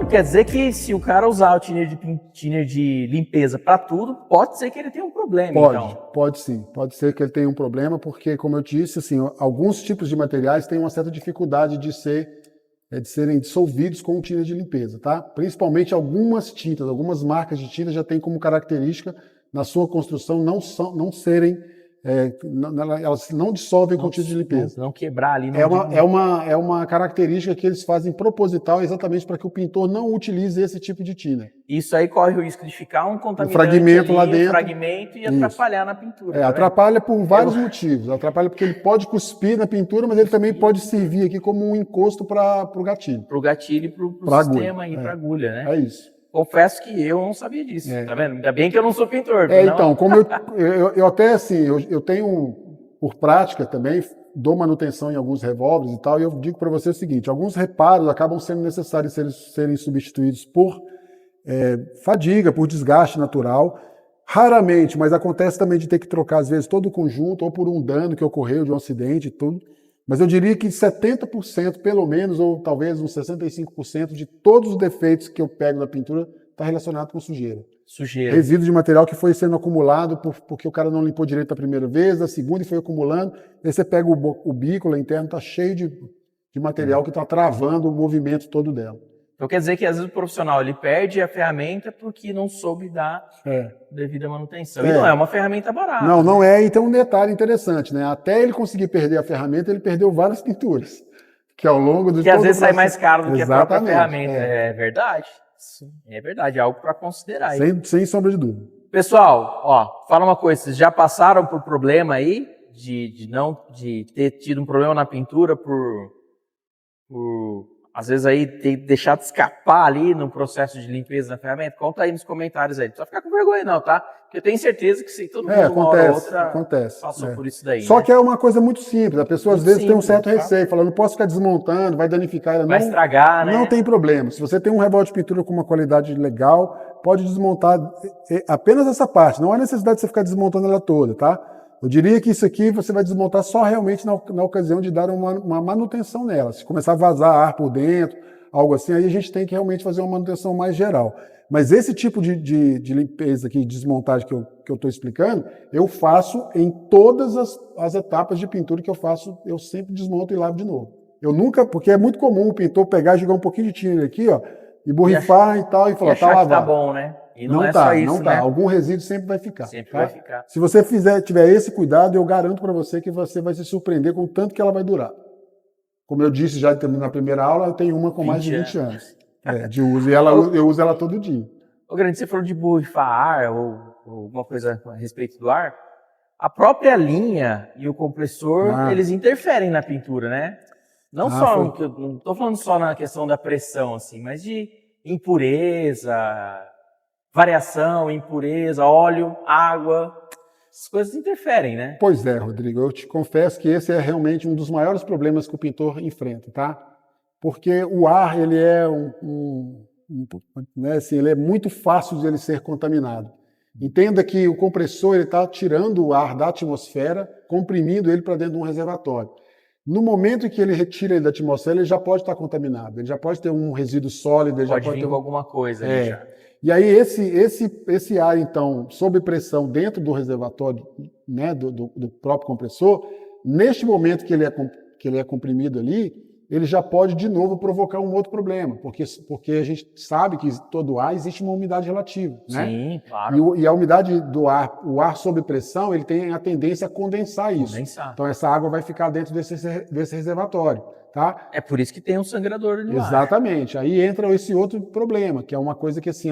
quer dizer que se o cara usar o thinner de limpeza para tudo, pode ser que ele tenha um problema, então. Pode sim. Pode ser que ele tenha um problema, porque, como eu disse, assim, alguns tipos de materiais têm uma certa dificuldade de serem dissolvidos com o thinner de limpeza, tá? Principalmente algumas tintas, algumas marcas de tinta já têm como característica, na sua construção, não serem... elas não dissolvem com tinta de limpeza. Não quebrar ali. É uma característica que eles fazem proposital exatamente para que o pintor não utilize esse tipo de tinta. Isso aí corre o risco de ficar um contaminante fragmento ali, lá dentro. Fragmento e atrapalhar na pintura. Atrapalha por vários motivos. Atrapalha porque ele pode cuspir na pintura, mas ele também pode servir aqui como um encosto para o gatilho. Para o gatilho e para o sistema e para a agulha, né? É isso. Confesso que eu não sabia disso, tá vendo? Ainda bem que eu não sou pintor. Então, como eu até assim, eu tenho, por prática também, dou manutenção em alguns revólveres e tal, e eu digo para você o seguinte, alguns reparos acabam sendo necessários serem substituídos por fadiga, por desgaste natural, raramente, mas acontece também de ter que trocar, às vezes, todo o conjunto, ou por um dano que ocorreu de um acidente e tudo. Mas eu diria que 70%, pelo menos, ou talvez uns 65% de todos os defeitos que eu pego na pintura está relacionado com sujeira. Resíduo de material que foi sendo acumulado porque o cara não limpou direito a primeira vez, a segunda e foi acumulando. Aí você pega o bico lá interno, está cheio de material que está travando o movimento todo dela. Então quer dizer que às vezes o profissional ele perde a ferramenta porque não soube dar devida manutenção. E não é uma ferramenta barata. Não é, e tem um detalhe interessante, né? Até ele conseguir perder a ferramenta, ele perdeu várias pinturas. Que ao longo do que às vezes sai mais caro do que a própria ferramenta. É verdade. Sim, é verdade, é algo para considerar. Sem sombra de dúvida. Pessoal, fala uma coisa, vocês já passaram por problema aí de ter tido um problema na pintura por às vezes aí ter deixado escapar ali no processo de limpeza da ferramenta? Conta aí nos comentários aí. Não precisa ficar com vergonha não, tá? Porque eu tenho certeza que todo mundo uma hora ou outra passou por isso daí. Só que é uma coisa muito simples. A pessoa às vezes tem um certo receio, falando, não posso ficar desmontando, vai danificar ela. Vai estragar, né? Não tem problema. Se você tem um revólver de pintura com uma qualidade legal, pode desmontar apenas essa parte. Não há necessidade de você ficar desmontando ela toda, tá? Eu diria que isso aqui você vai desmontar só realmente na ocasião de dar uma manutenção nela. Se começar a vazar ar por dentro, algo assim, aí a gente tem que realmente fazer uma manutenção mais geral. Mas esse tipo de limpeza aqui, de desmontagem que eu estou explicando, eu faço em todas as etapas de pintura que eu faço, eu sempre desmonto e lavo de novo. Eu nunca, porque é muito comum o pintor pegar e jogar um pouquinho de tinta aqui, ó, e borrifar e tal, e falar, tá lavado. Tá bom, né? E não é tá, só isso, não tá. Né? Algum resíduo sempre vai ficar. Sempre vai ficar. Se você tiver esse cuidado, eu garanto para você que você vai se surpreender com o tanto que ela vai durar. Como eu disse já na primeira aula, eu tenho uma com mais de 20 anos de uso. E eu uso ela todo dia. Ô, Grande, você falou de borrifar ar ou alguma coisa a respeito do ar. A própria linha e o compressor, eles interferem na pintura, né? Não estou falando só na questão da pressão, assim, mas de impureza, variação, impureza, óleo, água, essas coisas interferem, né? Pois é, Rodrigo, eu te confesso que esse é realmente um dos maiores problemas que o pintor enfrenta, tá? Porque o ar, ele é né, assim, ele é muito fácil de ele ser contaminado. Entenda que o compressor está tirando o ar da atmosfera, comprimindo ele para dentro de um reservatório. No momento em que ele retira ele da atmosfera, ele já pode estar contaminado, ele já pode ter um resíduo sólido, ele já pode vir ter com alguma coisa ali já. E aí esse ar, então, sob pressão dentro do reservatório, né, do próprio compressor, neste momento que ele é comprimido ali, ele já pode de novo provocar um outro problema, porque a gente sabe que todo ar existe uma umidade relativa, né? Sim, claro. E a umidade do ar, o ar sob pressão, ele tem a tendência a condensar isso. Então essa água vai ficar dentro desse reservatório, tá? É por isso que tem um sangrador no ar. Exatamente. Aí entra esse outro problema, que é uma coisa que assim,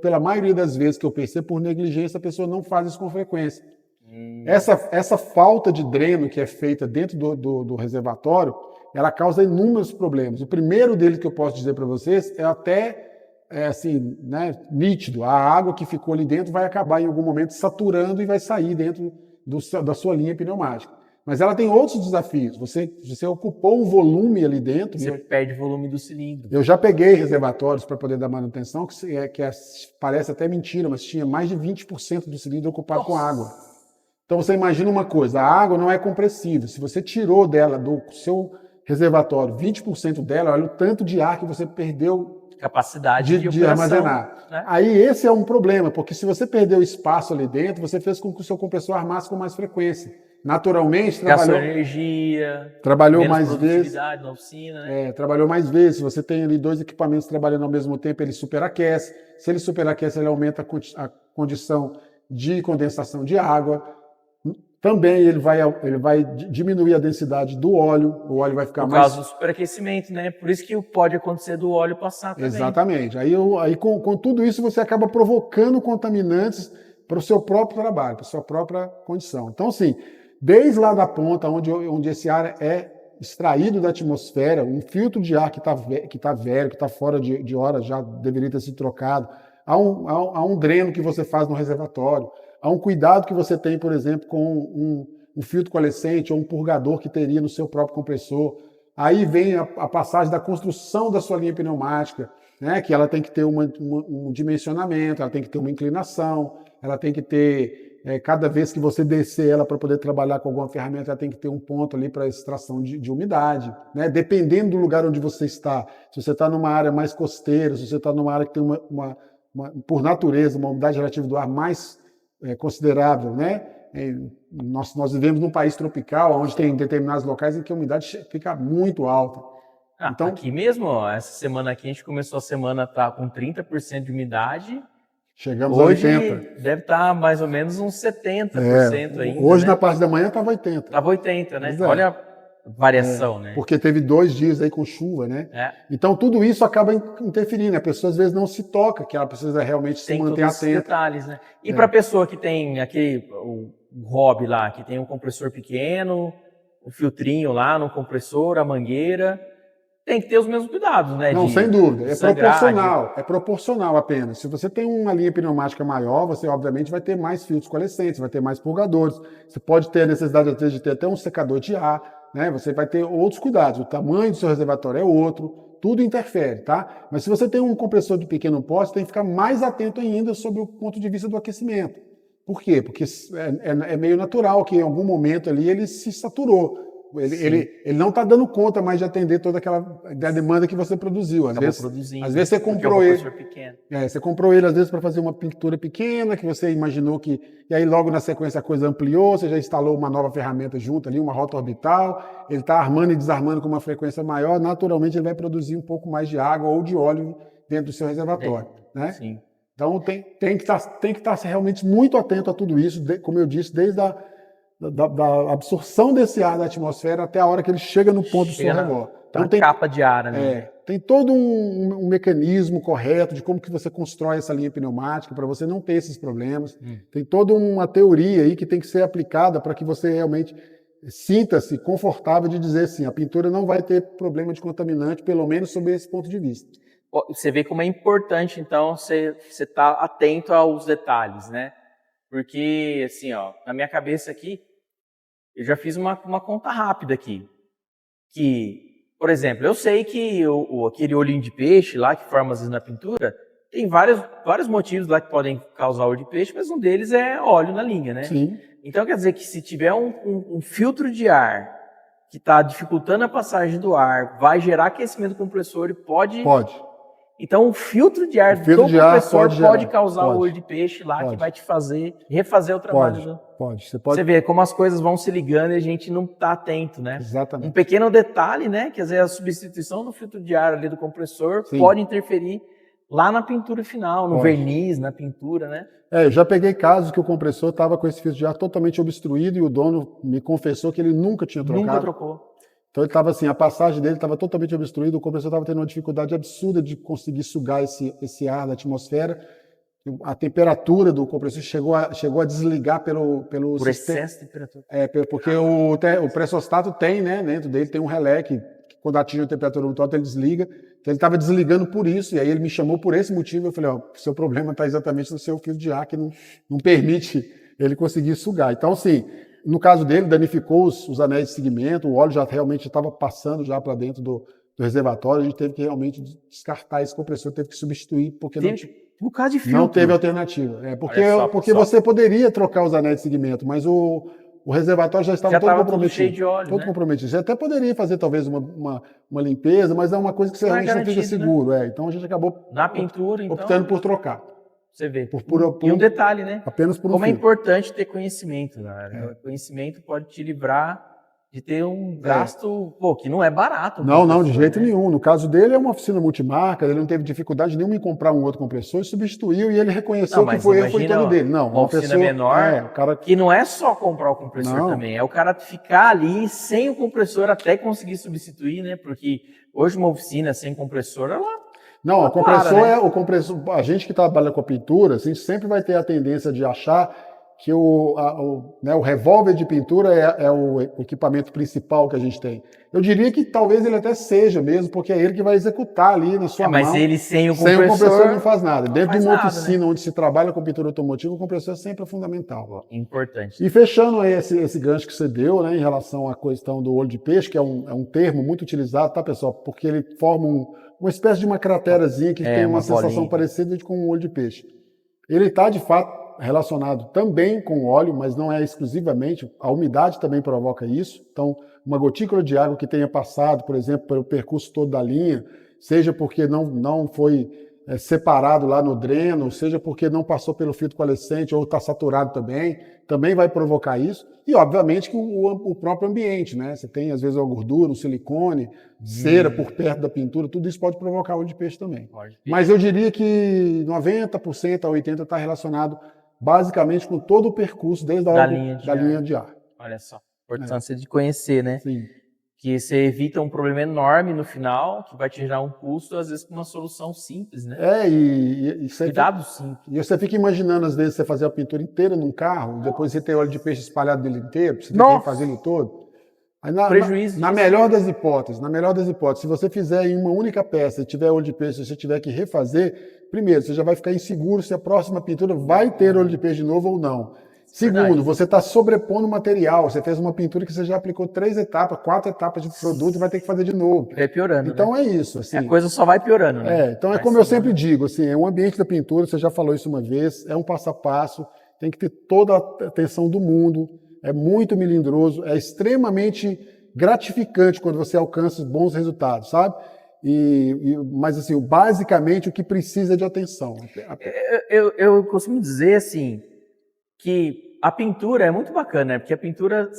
pela maioria das vezes que eu percebo, por negligência, a pessoa não faz isso com frequência. Essa falta de dreno que é feita dentro do reservatório, ela causa inúmeros problemas. O primeiro deles que eu posso dizer para vocês é até assim, né, nítido. A água que ficou ali dentro vai acabar em algum momento saturando e vai sair dentro da sua linha pneumática. Mas ela tem outros desafios. Você ocupou um volume ali dentro. Você perde o volume do cilindro. Eu já peguei reservatórios para poder dar manutenção, parece até mentira, mas tinha mais de 20% do cilindro ocupado com água. Então você imagina uma coisa, a água não é compressível. Se você tirou dela do seu reservatório 20% dela, olha o tanto de ar que você perdeu capacidade de armazenar. Né? Aí esse é um problema, porque se você perdeu espaço ali dentro, você fez com que o seu compressor armasse com mais frequência. Naturalmente, gastou energia, trabalhou menos mais vezes produtividade na oficina. Né? Trabalhou mais vezes. Se você tem ali 2 equipamentos trabalhando ao mesmo tempo, ele superaquece. Se ele superaquece, ele aumenta a condição de condensação de água. Também ele vai diminuir a densidade do óleo, o óleo vai ficar mais... Por causa do superaquecimento, né? Por isso que pode acontecer do óleo passar também. Exatamente. Aí com tudo isso você acaba provocando contaminantes para o seu próprio trabalho, para a sua própria condição. Então, assim, desde lá da ponta, onde esse ar é extraído da atmosfera, um filtro de ar que está velho, que está fora de hora, já deveria ter sido trocado, há um dreno que você faz no reservatório, há um cuidado que você tem, por exemplo, com um filtro coalescente ou um purgador que teria no seu próprio compressor. Aí vem a passagem da construção da sua linha pneumática, né, que ela tem que ter um dimensionamento, ela tem que ter uma inclinação, ela tem que ter, cada vez que você descer ela para poder trabalhar com alguma ferramenta, ela tem que ter um ponto ali para extração de umidade. Né? Dependendo do lugar onde você está, se você está numa área mais costeira, se você está numa área que tem por natureza, uma umidade relativa do ar mais considerável, né? Nós vivemos num país tropical, onde tem determinados locais em que a umidade fica muito alta. Então, aqui mesmo, ó, essa semana aqui, a gente começou a semana com 30% de umidade. Chegamos hoje a 80%. Deve estar mais ou menos uns 70% ainda. Hoje, né? na parte da manhã, estava 80%. Estava 80%, né? Olha a variação, né? Porque teve 2 dias aí com chuva, né? Então, tudo isso acaba interferindo. A pessoa, às vezes, não se toca, que ela precisa realmente se manter atenta. Tem detalhes, né? E para a pessoa que tem o hobby lá, que tem um compressor pequeno, o filtrinho lá no compressor, a mangueira, tem que ter os mesmos cuidados, né? Não, sem dúvida. É proporcional. É proporcional apenas. Se você tem uma linha pneumática maior, você obviamente vai ter mais filtros coalescentes, vai ter mais purgadores. Você pode ter a necessidade, às vezes, de ter até um secador de ar, né? Você vai ter outros cuidados. O tamanho do seu reservatório é outro. Tudo interfere, tá? Mas se você tem um compressor de pequeno porte, você tem que ficar mais atento ainda sobre o ponto de vista do aquecimento. Por quê? Porque é meio natural que em algum momento ali ele se saturou. Ele não está dando conta mais de atender toda aquela demanda que você produziu. Às vezes você comprou ele. Você comprou ele, às vezes, para fazer uma pintura pequena, que você imaginou que. E aí, logo na sequência, a coisa ampliou, você já instalou uma nova ferramenta junto ali, uma rota orbital, ele está armando e desarmando com uma frequência maior, naturalmente ele vai produzir um pouco mais de água ou de óleo dentro do seu reservatório. Né? Sim. Então tem que estar realmente muito atento a tudo isso, como eu disse, desde da absorção desse ar da atmosfera até a hora que ele chega no ponto do seu redor. Então tem capa de ar ali. Tem todo um mecanismo correto de como que você constrói essa linha pneumática para você não ter esses problemas. Tem toda uma teoria aí que tem que ser aplicada para que você realmente sinta-se confortável de dizer assim, a pintura não vai ter problema de contaminante, pelo menos sob esse ponto de vista. Você vê como é importante, então, você estar atento aos detalhes, né? Porque, assim, ó, na minha cabeça aqui, eu já fiz uma conta rápida aqui. Que, por exemplo, eu sei que aquele olhinho de peixe lá, que forma às vezes na pintura, tem vários motivos lá que podem causar olho de peixe, mas um deles é óleo na linha, né? Sim. Então, quer dizer que se tiver um filtro de ar que está dificultando a passagem do ar, vai gerar aquecimento do compressor e pode... Então, o filtro de ar do compressor pode causar o olho de peixe lá, que vai te refazer o trabalho. Você vê como as coisas vão se ligando e a gente não está atento, né? Exatamente. Um pequeno detalhe, né? Que às vezes a substituição do filtro de ar ali do compressor pode interferir lá na pintura final, no verniz, na pintura, né? Eu já peguei casos que o compressor estava com esse filtro de ar totalmente obstruído e o dono me confessou que ele nunca tinha trocado. Nunca trocou. Então ele estava assim, a passagem dele estava totalmente obstruída, o compressor estava tendo uma dificuldade absurda de conseguir sugar esse ar da atmosfera. A temperatura do compressor chegou a desligar pelo Por excesso de temperatura. Porque o pressostato tem, né, dentro dele tem um relé que quando atinge a temperatura muito alta ele desliga. Então ele estava desligando por isso, e aí ele me chamou por esse motivo. Eu falei, o seu problema está exatamente no seu filtro de ar que não permite ele conseguir sugar. Então, assim, no caso dele, danificou os anéis de segmento, o óleo já realmente estava passando já para dentro do reservatório, a gente teve que realmente descartar esse compressor, teve que substituir, porque por causa de filtro. Não teve alternativa. Porque você poderia trocar os anéis de segmento, mas o o reservatório já estava Já todo estava tudo comprometido. cheio de óleo, Todo né? comprometido. Você até poderia fazer talvez uma limpeza, mas é uma coisa que você Não é realmente não fica garantido, né? seguro. Então a gente acabou Na pintura, optando então, por trocar. você vê. Por E um detalhe, né? apenas por um Como é fio. importante ter conhecimento, galera. O conhecimento pode te livrar de ter um gasto, pô, que não é barato. um Não, de compressor, jeito né? nenhum. No caso dele, é uma oficina multimarca, ele não teve dificuldade nenhuma em comprar um outro compressor, substituiu e ele reconheceu Não, que mas foi erro, foi imagina todo dele. Não, uma oficina menor, o cara que não é só comprar o compressor Não. também, é o cara ficar ali sem o compressor até conseguir substituir, né? Porque hoje uma oficina sem compressor, ela Não, ela o compressor para, né? o compressor. A gente que trabalha com a pintura, a gente sempre vai ter a tendência de achar que o revólver de pintura é o equipamento principal que a gente tem. Eu diria que talvez ele até seja mesmo, porque é ele que vai executar ali na sua Mas mão. ele sem o Sem o compressor compressor ele não faz nada. não Dentro faz de uma nada, oficina né? onde se trabalha com pintura automotiva, o compressor é sempre fundamental. Importante. E fechando aí esse gancho que você deu, né, em relação à questão do olho de peixe, que é um termo muito utilizado, tá, pessoal? Porque ele forma uma espécie de uma craterazinha que tem uma sensação bolinha. parecida com um olho de peixe. Ele está, de fato, relacionado também com o óleo, mas não é exclusivamente. A umidade também provoca isso. Então, uma gotícula de água que tenha passado, por exemplo, pelo percurso todo da linha, seja porque não foi separado lá no dreno, seja porque não passou pelo filtro coalescente ou está saturado também vai provocar isso. E, obviamente, que o próprio ambiente, né? Você tem, às vezes, uma gordura, um silicone, cera por perto da pintura, tudo isso pode provocar olho de peixe também. Mas eu diria que 90% a 80% está relacionado basicamente com todo o percurso, desde a hora da linha de ar. Olha só, a importância de conhecer, né? Sim. Que você evita um problema enorme no final, que vai te gerar um custo, às vezes com uma solução simples, né? E você Cuidado simples. E você fica imaginando, às vezes, você fazer a pintura inteira num carro, depois você ter óleo de peixe espalhado nele inteiro, você tem que refazer ele todo. Aí Prejuízo na melhor das hipóteses, se você fizer em uma única peça e tiver olho de peixe, se você tiver que refazer, primeiro, você já vai ficar inseguro se a próxima pintura vai ter olho de peixe de novo ou não. Segundo, você está sobrepondo o material. Você fez uma pintura que você já aplicou 3 etapas, 4 etapas de produto e vai ter que fazer de novo. Vai piorando. Então né? é isso. Assim, a coisa só vai piorando, né? Então é como eu sempre digo, assim, é um ambiente da pintura, você já falou isso uma vez, é um passo a passo, tem que ter toda a atenção do mundo, é muito melindroso, é extremamente gratificante quando você alcança bons resultados, sabe? Mas, assim, basicamente o que precisa é de atenção. Eu costumo dizer, assim, que a pintura é muito bacana, né? Porque a pintura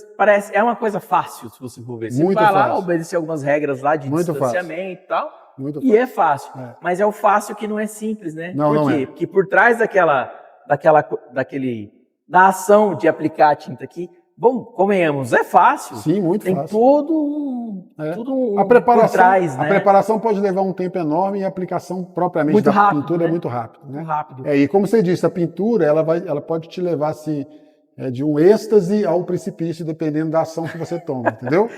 é uma coisa fácil, se você for ver. Você Muito vai lá, fácil. obedecer algumas regras lá de Muito distanciamento e tal, Muito e é fácil. É. Mas é o fácil que não é simples, né? Não, Por não quê? é. Porque por trás da ação de aplicar a tinta aqui, bom, convenhamos, é fácil. Sim, muito Tem fácil. tudo um A preparação, por trás, né? A preparação pode levar um tempo enorme e a aplicação propriamente Muito da rápido, pintura né? é muito rápido. Né? Muito rápido. E como você disse, a pintura ela pode te levar assim, de um êxtase ao precipício, dependendo da ação que você toma, entendeu?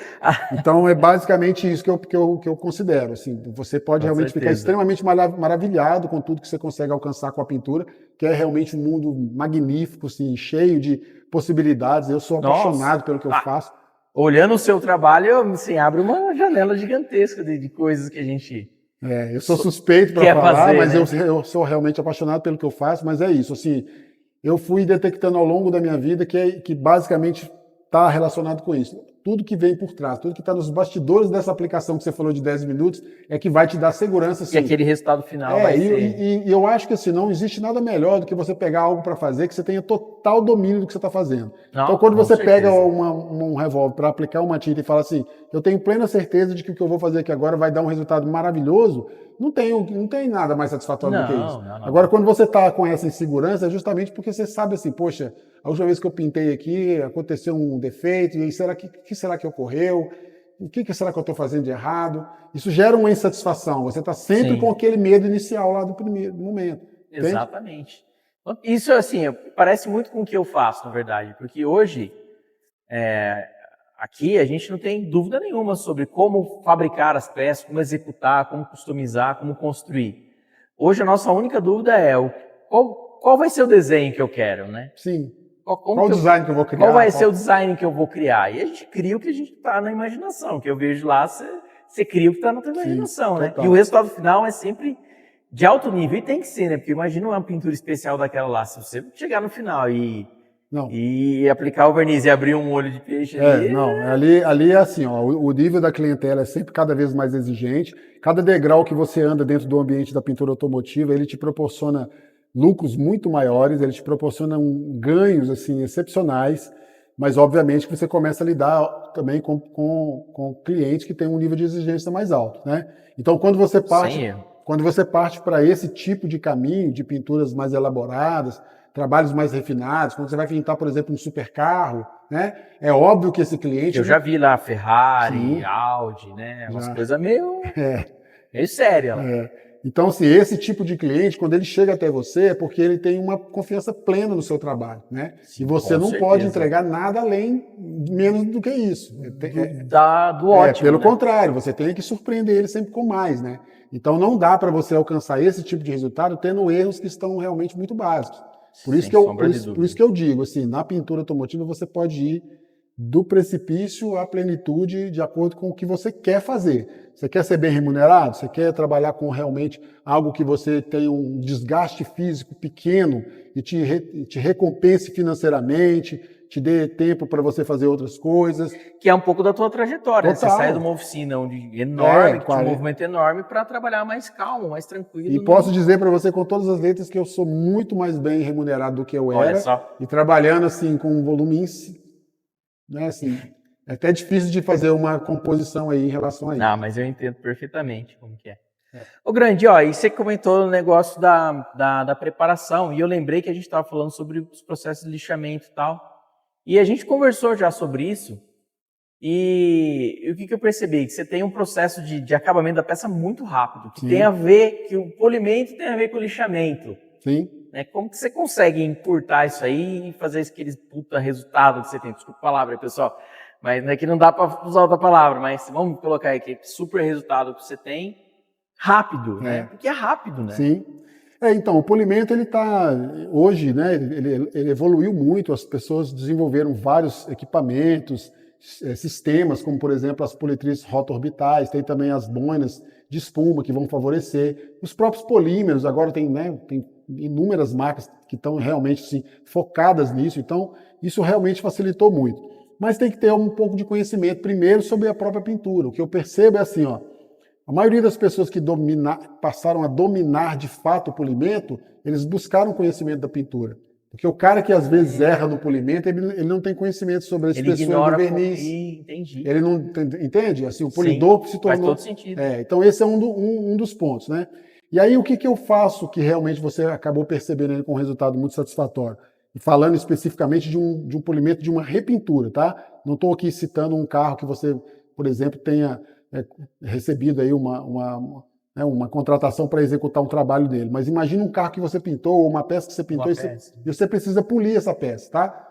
Então é basicamente isso que eu considero. Assim, você pode Com realmente certeza. ficar extremamente maravilhado com tudo que você consegue alcançar com a pintura, que é realmente um mundo magnífico, assim, cheio de possibilidades. Eu sou apaixonado pelo que eu faço. Olhando o seu trabalho, assim, abre uma janela gigantesca de coisas que a gente... Eu sou suspeito para falar, fazer, mas né? eu sou realmente apaixonado pelo que eu faço, mas é isso, assim, eu fui detectando ao longo da minha vida que basicamente está relacionado com isso. Tudo que vem por trás, tudo que está nos bastidores dessa aplicação que você falou de 10 minutos, é que vai te dar segurança. Assim. E aquele resultado final vai ser... E eu acho que assim, não existe nada melhor do que você pegar algo para fazer que você tenha total domínio do que você está fazendo. Não, então, quando você certeza. pega um revólver para aplicar uma tinta e fala assim, eu tenho plena certeza de que o que eu vou fazer aqui agora vai dar um resultado maravilhoso, não tem nada mais satisfatório do que isso. Agora, quando você está com essa insegurança, é justamente porque você sabe assim, poxa, a última vez que eu pintei aqui, aconteceu um defeito, e que será que ocorreu? O que será que eu estou fazendo de errado? Isso gera uma insatisfação. Você está sempre com aquele medo inicial lá do primeiro momento. Exatamente. Entende? Isso, assim, parece muito com o que eu faço, na verdade, porque hoje, aqui, a gente não tem dúvida nenhuma sobre como fabricar as peças, como executar, como customizar, como construir. Hoje, a nossa única dúvida é qual vai ser o desenho que eu quero, né? Sim. Qual design que eu vou criar? Qual vai ser o design que eu vou criar? E a gente cria o que a gente está na imaginação, que eu vejo lá, você cria o que está na tua imaginação, né? E o resultado final é sempre de alto nível, e tem que ser, né? Porque imagina uma pintura especial daquela lá, se você chegar no final e Não. E aplicar o verniz e abrir um olho de peixe ali. Não, ali é assim, ó, o nível da clientela é sempre cada vez mais exigente. Cada degrau que você anda dentro do ambiente da pintura automotiva, ele te proporciona lucros muito maiores, ele te proporciona ganhos assim excepcionais, mas obviamente que você começa a lidar também com clientes que têm um nível de exigência mais alto, né? Então, quando você parte para esse tipo de caminho, de pinturas mais elaboradas, trabalhos mais refinados, quando você vai pintar, por exemplo, um supercarro, né? É óbvio que esse cliente... Eu já vi lá Ferrari, Sim. Audi, né? Umas coisas meio sérias. Então, assim, esse tipo de cliente, quando ele chega até você, é porque ele tem uma confiança plena no seu trabalho, né? Sim, e você não pode entregar nada além, menos do que isso. Do ótimo. Pelo contrário, você tem que surpreender ele sempre com mais, né? Então, não dá para você alcançar esse tipo de resultado tendo erros que estão realmente muito básicos. Por isso que eu digo, assim, na pintura automotiva você pode ir do precipício à plenitude de acordo com o que você quer fazer. Você quer ser bem remunerado? Você quer trabalhar com realmente algo que você tem um desgaste físico pequeno e te recompense financeiramente, te dê tempo para você fazer outras coisas? Que é um pouco da tua trajetória. Total. Você sai de uma oficina enorme, que tinha um movimento enorme, para trabalhar mais calmo, mais tranquilo. E posso dizer para você com todas as letras que eu sou muito mais bem remunerado do que eu era. E trabalhando assim com um volume, né, assim, é até difícil de fazer uma composição aí em relação a isso. Não, mas eu entendo perfeitamente como que é. Ô, Grande, e você comentou no negócio da preparação, e eu lembrei que a gente estava falando sobre os processos de lixamento e tal, e a gente conversou já sobre isso, e o que eu percebi? Que você tem um processo de acabamento da peça muito rápido, que tem a ver, que o polimento tem a ver com o lixamento. Sim. Como que você consegue encurtar isso aí e fazer aquele puta resultado que você tem? Desculpa a palavra, pessoal. Mas aqui não dá para usar outra palavra, mas vamos colocar aqui, super resultado que você tem, rápido, né? Porque é rápido, né? Sim. Então, o polimento, ele está, hoje, né, ele evoluiu muito, as pessoas desenvolveram vários equipamentos, sistemas, como, por exemplo, as politrizes rotorbitais, tem também as boinas de espuma que vão favorecer. Os próprios polímeros, agora tem inúmeras marcas que estão realmente assim, focadas nisso, então isso realmente facilitou muito. Mas tem que ter um pouco de conhecimento primeiro sobre a própria pintura. O que eu percebo é assim, ó, a maioria das pessoas que passaram a dominar de fato o polimento, eles buscaram conhecimento da pintura. Porque o cara que às vezes erra no polimento, ele não tem conhecimento sobre a espessura do verniz. Entendi. Ele não entende? Assim, o polidor se tornou... Faz todo sentido. Então esse é um dos pontos, né? E aí o que eu faço que realmente você acabou percebendo com um resultado muito satisfatório? E falando especificamente de um polimento de uma repintura, tá? Não estou aqui citando um carro que você, por exemplo, tenha recebido aí uma contratação para executar um trabalho dele. Mas imagina um carro que você pintou, ou uma peça que você pintou, e você precisa polir essa peça, tá?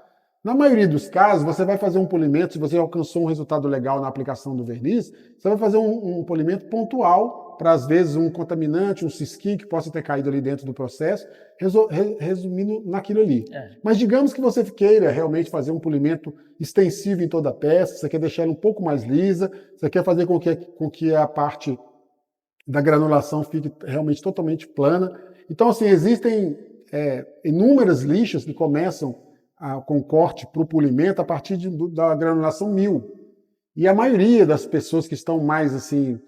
Na maioria dos casos, você vai fazer um polimento, se você alcançou um resultado legal na aplicação do verniz, você vai fazer um polimento pontual para, às vezes, um contaminante, um cisquinho que possa ter caído ali dentro do processo, resumindo naquilo ali. Mas digamos que você queira realmente fazer um polimento extensivo em toda a peça, você quer deixar ela um pouco mais lisa, você quer fazer com que a parte da granulação fique realmente totalmente plana. Então, assim, existem inúmeras lixas que começam com corte para o polimento a partir da granulação 1000. E a maioria das pessoas que estão mais assim,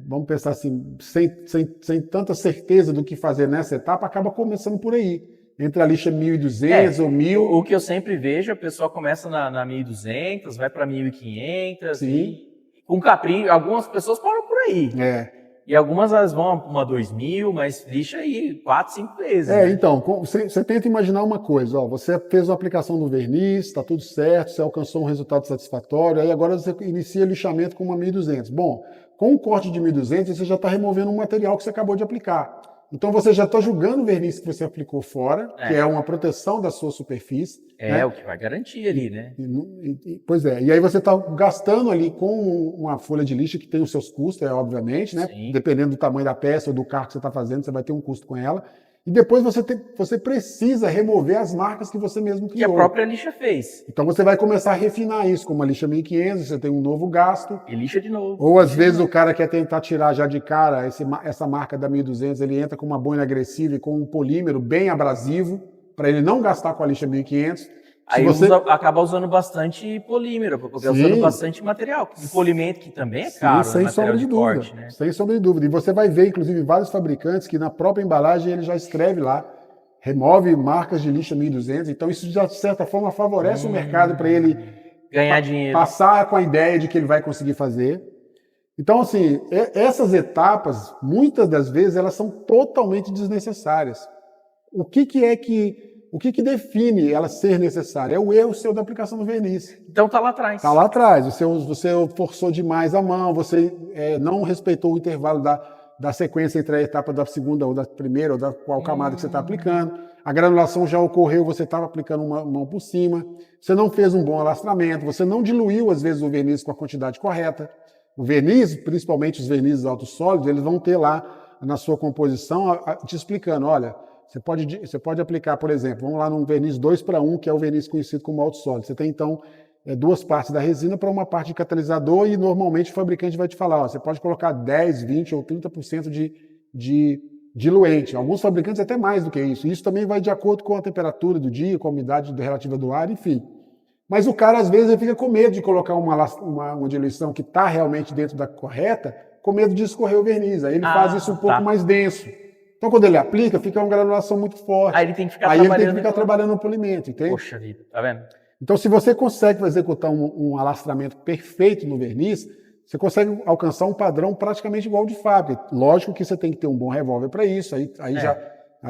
vamos pensar assim, sem tanta certeza do que fazer nessa etapa, acaba começando por aí. Entre a lixa 1.200 ou 1.000. O que eu sempre vejo, a pessoa começa na 1.200, vai para 1.500. Sim. E com capricho, algumas pessoas param por aí. E algumas elas vão uma 2.000, mas lixa aí 4, 5 vezes. Né? Então, você tenta imaginar uma coisa, ó, você fez uma aplicação do verniz, está tudo certo, você alcançou um resultado satisfatório, aí agora você inicia lixamento com uma 1.200. Bom, com o corte de 1.200, você já está removendo um material que você acabou de aplicar. Então você já está jogando o verniz que você aplicou fora, que é uma proteção da sua superfície. Né? O que vai garantir ali, né? Pois é. E aí você está gastando ali com uma folha de lixa que tem os seus custos, obviamente, né? Sim. Dependendo do tamanho da peça ou do carro que você está fazendo, você vai ter um custo com ela. E depois você precisa remover as marcas que você mesmo criou. Que a própria lixa fez. Então você vai começar a refinar isso com uma lixa 1500, você tem um novo gasto. E lixa de novo. Ou às vezes o cara quer tentar tirar já de cara essa marca da 1200, ele entra com uma boina agressiva e com um polímero bem abrasivo para ele não gastar com a lixa 1500. Aí acaba usando bastante polímero, porque usando bastante material. O polimento que também é caro, sem sombra de dúvida, corte, né? Sem sombra de dúvida. E você vai ver, inclusive, vários fabricantes que na própria embalagem ele já escreve lá, remove marcas de lixa 1200. Então isso, de certa forma, favorece o mercado para ele ganhar dinheiro. Passar com a ideia de que ele vai conseguir fazer. Então, assim, essas etapas, muitas das vezes, elas são totalmente desnecessárias. O que define ela ser necessária? É o erro seu da aplicação do verniz. Então tá lá atrás. Tá lá atrás. Você forçou demais a mão, você não respeitou o intervalo da sequência entre a etapa da segunda ou da primeira ou da qual camada que você está aplicando. A granulação já ocorreu, você estava aplicando uma mão por cima. Você não fez um bom alastramento, você não diluiu, às vezes, o verniz com a quantidade correta. O verniz, principalmente os vernizes altos sólidos, eles vão ter lá na sua composição te explicando, olha, você pode aplicar, por exemplo, vamos lá num verniz 2:1, que é o verniz conhecido como alto sólido. Você tem, então, duas partes da resina para uma parte de catalisador e, normalmente, o fabricante vai te falar, ó, você pode colocar 10, 20 ou 30% de diluente. Alguns fabricantes até mais do que isso. Isso também vai de acordo com a temperatura do dia, com a umidade relativa do ar, enfim. Mas o cara, às vezes, ele fica com medo de colocar uma diluição que está realmente dentro da correta, com medo de escorrer o verniz. Aí ele faz isso um pouco mais denso. Então, quando ele aplica, fica uma granulação muito forte. Aí ele tem que ficar trabalhando no polimento, entende? Poxa vida, tá vendo? Então, se você consegue executar um alastramento perfeito no verniz, você consegue alcançar um padrão praticamente igual ao de fábrica. Lógico que você tem que ter um bom revólver para isso, aí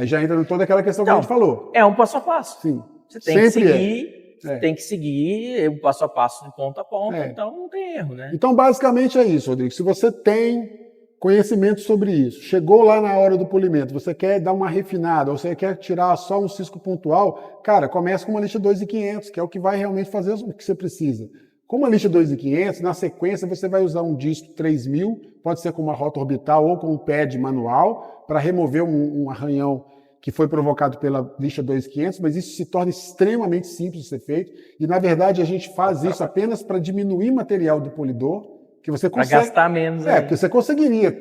já entra em toda aquela questão que a gente falou. É um passo a passo. Sim. Você tem que seguir. Tem que seguir o passo a passo de ponta a ponta, então não tem erro, né? Então, basicamente é isso, Rodrigo. Se você tem conhecimento sobre isso, chegou lá na hora do polimento, você quer dar uma refinada, ou você quer tirar só um cisco pontual, cara, comece com uma lixa 2500, que é o que vai realmente fazer o que você precisa. Com uma lixa 2500, na sequência você vai usar um disco 3000, pode ser com uma rota orbital ou com um pad manual, para remover um arranhão que foi provocado pela lixa 2500, mas isso se torna extremamente simples de ser feito, e na verdade a gente faz isso apenas para diminuir material do polidor, que você consegue... Para gastar menos. Porque você conseguiria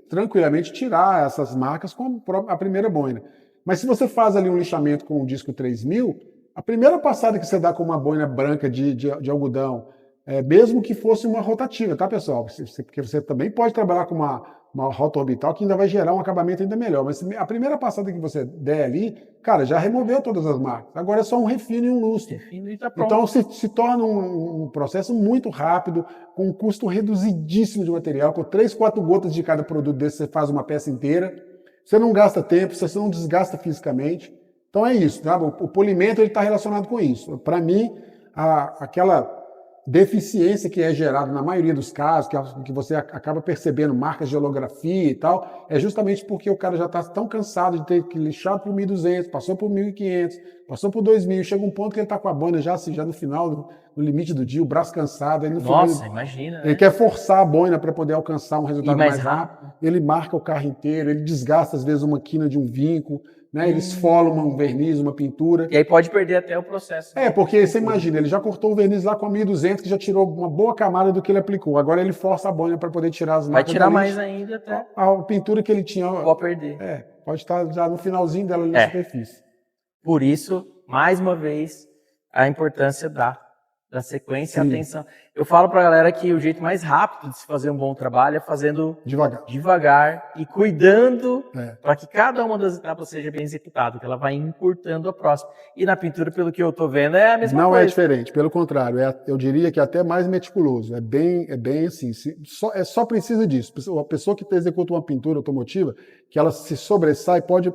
tranquilamente tirar essas marcas com a primeira boina. Mas se você faz ali um lixamento com o disco 3000, a primeira passada que você dá com uma boina branca de algodão, mesmo que fosse uma rotativa, tá, pessoal? Porque você também pode trabalhar com uma rota orbital que ainda vai gerar um acabamento ainda melhor. Mas a primeira passada que você der ali, cara, já removeu todas as marcas. Agora é só um refino e um lustre. E tá pronto. Então se torna um processo muito rápido, com um custo reduzidíssimo de material. Com 3, 4 gotas de cada produto desse, você faz uma peça inteira. Você não gasta tempo, você não desgasta fisicamente. Então é isso, tá? O polimento está relacionado com isso. Para mim, aquela deficiência que é gerada na maioria dos casos, que você acaba percebendo marcas de holografia e tal, é justamente porque o cara já está tão cansado de ter que lixar por 1.200, passou por 1.500, passou por 2.000, chega um ponto que ele está com a boina já no final, no limite do dia, o braço cansado. Aí no Nossa, imagina. Ele quer forçar a boina para poder alcançar um resultado mais rápido. Ele marca o carro inteiro, ele desgasta às vezes uma quina de um vinco, né? Ele esfola um verniz, uma pintura. E aí pode perder até o processo. Porque você imagina, ele já cortou o verniz lá com a 1.200, que já tirou uma boa camada do que ele aplicou. Agora ele força a boina para poder tirar as marcas. Vai tirar mais ainda até. A pintura que ele tinha... Pode perder. Pode estar já no finalzinho dela ali na superfície. Por isso, mais uma vez, a importância da sequência e atenção. Eu falo para a galera que o jeito mais rápido de se fazer um bom trabalho é fazendo devagar e cuidando para que cada uma das etapas seja bem executada, que ela vai encurtando a próxima. E na pintura, pelo que eu estou vendo, é a mesma coisa. Não é diferente, pelo contrário, eu diria que é até mais meticuloso. É bem assim, só precisa disso. A pessoa que executa uma pintura automotiva, que ela se sobressai, pode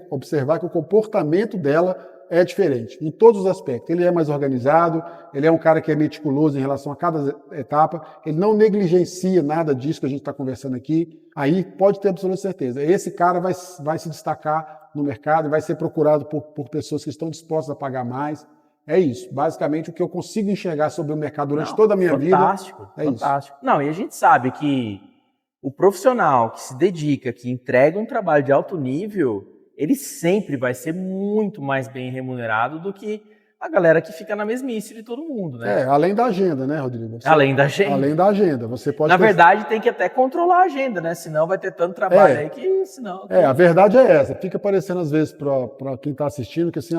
observar que o comportamento dela é diferente, em todos os aspectos. Ele é mais organizado, ele é um cara que é meticuloso em relação a cada etapa, ele não negligencia nada disso que a gente está conversando aqui, aí pode ter absoluta certeza. Esse cara vai se destacar no mercado e vai ser procurado por pessoas que estão dispostas a pagar mais. É isso, basicamente o que eu consigo enxergar sobre o mercado durante toda a minha vida. Fantástico. Não, e a gente sabe que o profissional que se dedica, que entrega um trabalho de alto nível, ele sempre vai ser muito mais bem remunerado do que a galera que fica na mesmice de todo mundo, né? Além da agenda, né, Rodrigo? Além da agenda. Além da agenda. Você pode Na verdade, tem que até controlar a agenda, né? Senão vai ter tanto trabalho aí que senão... a verdade é essa. Fica parecendo às vezes para quem está assistindo que assim,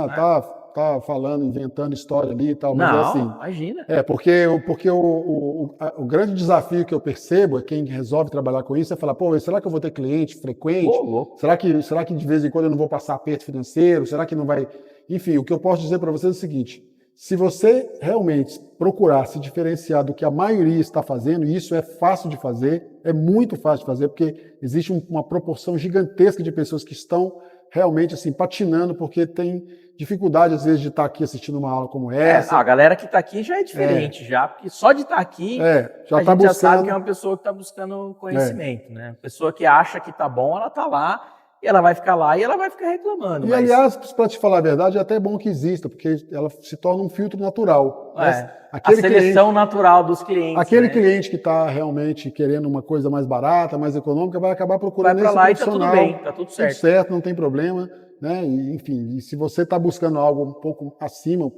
tá falando, inventando história ali e tal, mas não, é assim. Imagina. Porque o grande desafio que eu percebo é quem resolve trabalhar com isso é falar, pô, será que eu vou ter cliente frequente? Será que de vez em quando eu não vou passar aperto financeiro? Será que não vai... Enfim, o que eu posso dizer para vocês é o seguinte, se você realmente procurar se diferenciar do que a maioria está fazendo, e isso é fácil de fazer, é muito fácil de fazer, porque existe uma proporção gigantesca de pessoas que estão realmente assim, patinando, porque tem dificuldade, às vezes, de estar aqui assistindo uma aula como essa. A galera que está aqui já é diferente, já, porque só de estar aqui, já a tá gente já sabe buscando... que é uma pessoa que está buscando conhecimento, né? A pessoa que acha que está bom, ela está lá, e ela vai ficar lá e ela vai ficar reclamando. E, aliás, para te falar a verdade, é até bom que exista, porque ela se torna um filtro natural. A seleção natural dos clientes. Aquele cliente que está realmente querendo uma coisa mais barata, mais econômica, vai acabar procurando esse profissional. Vai para lá e está tudo bem, está tudo certo. Tudo certo, não tem problema. Né? E, enfim, e se você está buscando algo um pouco acima...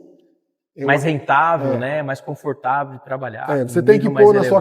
mais rentável, né? Mais confortável de trabalhar. Você tem que pôr na sua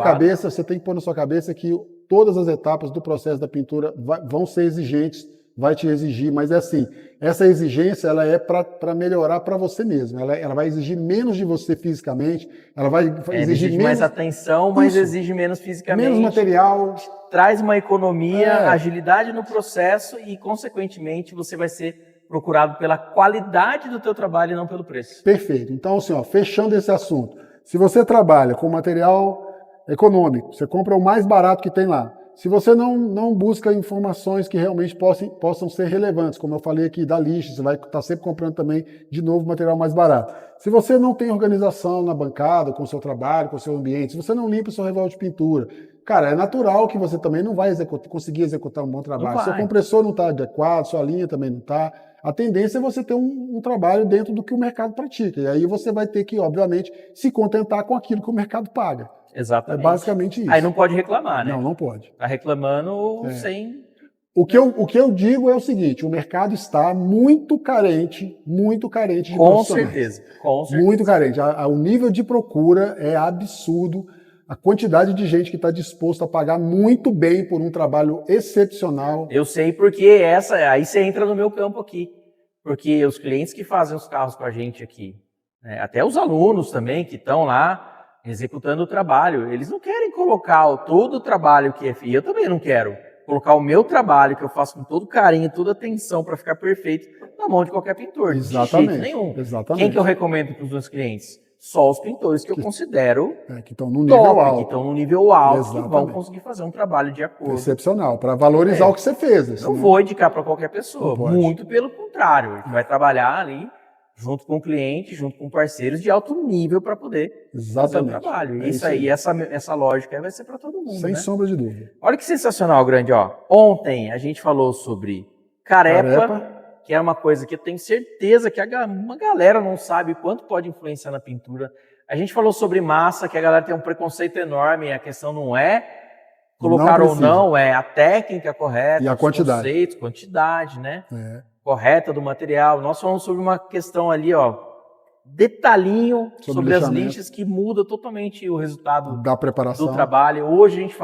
cabeça, que todas as etapas do processo da pintura vão ser exigentes, vai te exigir, mas é assim, essa exigência ela é para melhorar para você mesmo, ela vai exigir menos de você fisicamente, ela vai exigir menos... mais atenção, mas exige menos fisicamente. Menos material. Traz uma economia, agilidade no processo e, consequentemente, você vai ser procurado pela qualidade do teu trabalho e não pelo preço. Perfeito. Então, assim, fechando esse assunto, se você trabalha com material econômico, você compra o mais barato que tem lá. Se você não busca informações que realmente possam ser relevantes, como eu falei aqui da lixa, você vai estar sempre comprando também, de novo, material mais barato. Se você não tem organização na bancada, com o seu trabalho, com o seu ambiente, se você não limpa o seu revólver de pintura, cara, é natural que você também não vai conseguir executar um bom trabalho. Seu compressor não está adequado, sua linha também não está. A tendência é você ter um trabalho dentro do que o mercado pratica. E aí você vai ter que, obviamente, se contentar com aquilo que o mercado paga. Exatamente. É basicamente isso. Aí não pode reclamar, né? Não pode. Tá reclamando sem... O que eu digo é o seguinte, o mercado está muito carente de profissionais. Com certeza. Muito carente. O nível de procura é absurdo. A quantidade de gente que está disposto a pagar muito bem por um trabalho excepcional. Eu sei porque aí você entra no meu campo aqui. Porque os clientes que fazem os carros com a gente aqui, né, até os alunos também que estão lá executando o trabalho, eles não querem colocar todo o trabalho que é feito. Eu também não quero colocar o meu trabalho, que eu faço com todo carinho, toda atenção para ficar perfeito, na mão de qualquer pintor. Exatamente. De jeito nenhum. Exatamente. Quem que eu recomendo para os meus clientes? Só os pintores que eu considero que estão no nível alto. Que estão no nível alto, Exatamente. que vão conseguir fazer um trabalho de acordo. Excepcional, para valorizar o que você fez. Não vou indicar para qualquer pessoa, muito pelo contrário. Ele vai trabalhar ali junto com o cliente, junto com parceiros de alto nível para poder fazer o trabalho. Isso aí, essa lógica aí vai ser para todo mundo. Sem sombra de dúvida. Olha que sensacional, Grande. Ontem a gente falou sobre carepa, que é uma coisa que eu tenho certeza que uma galera não sabe quanto pode influenciar na pintura. A gente falou sobre massa, que a galera tem um preconceito enorme, a questão não é colocar ou não, é a técnica correta, e a quantidade. Conceitos, quantidade, né? Correta do material. Nós falamos sobre uma questão ali, detalhinho sobre as lixas que muda totalmente o resultado da preparação do trabalho. Hoje a gente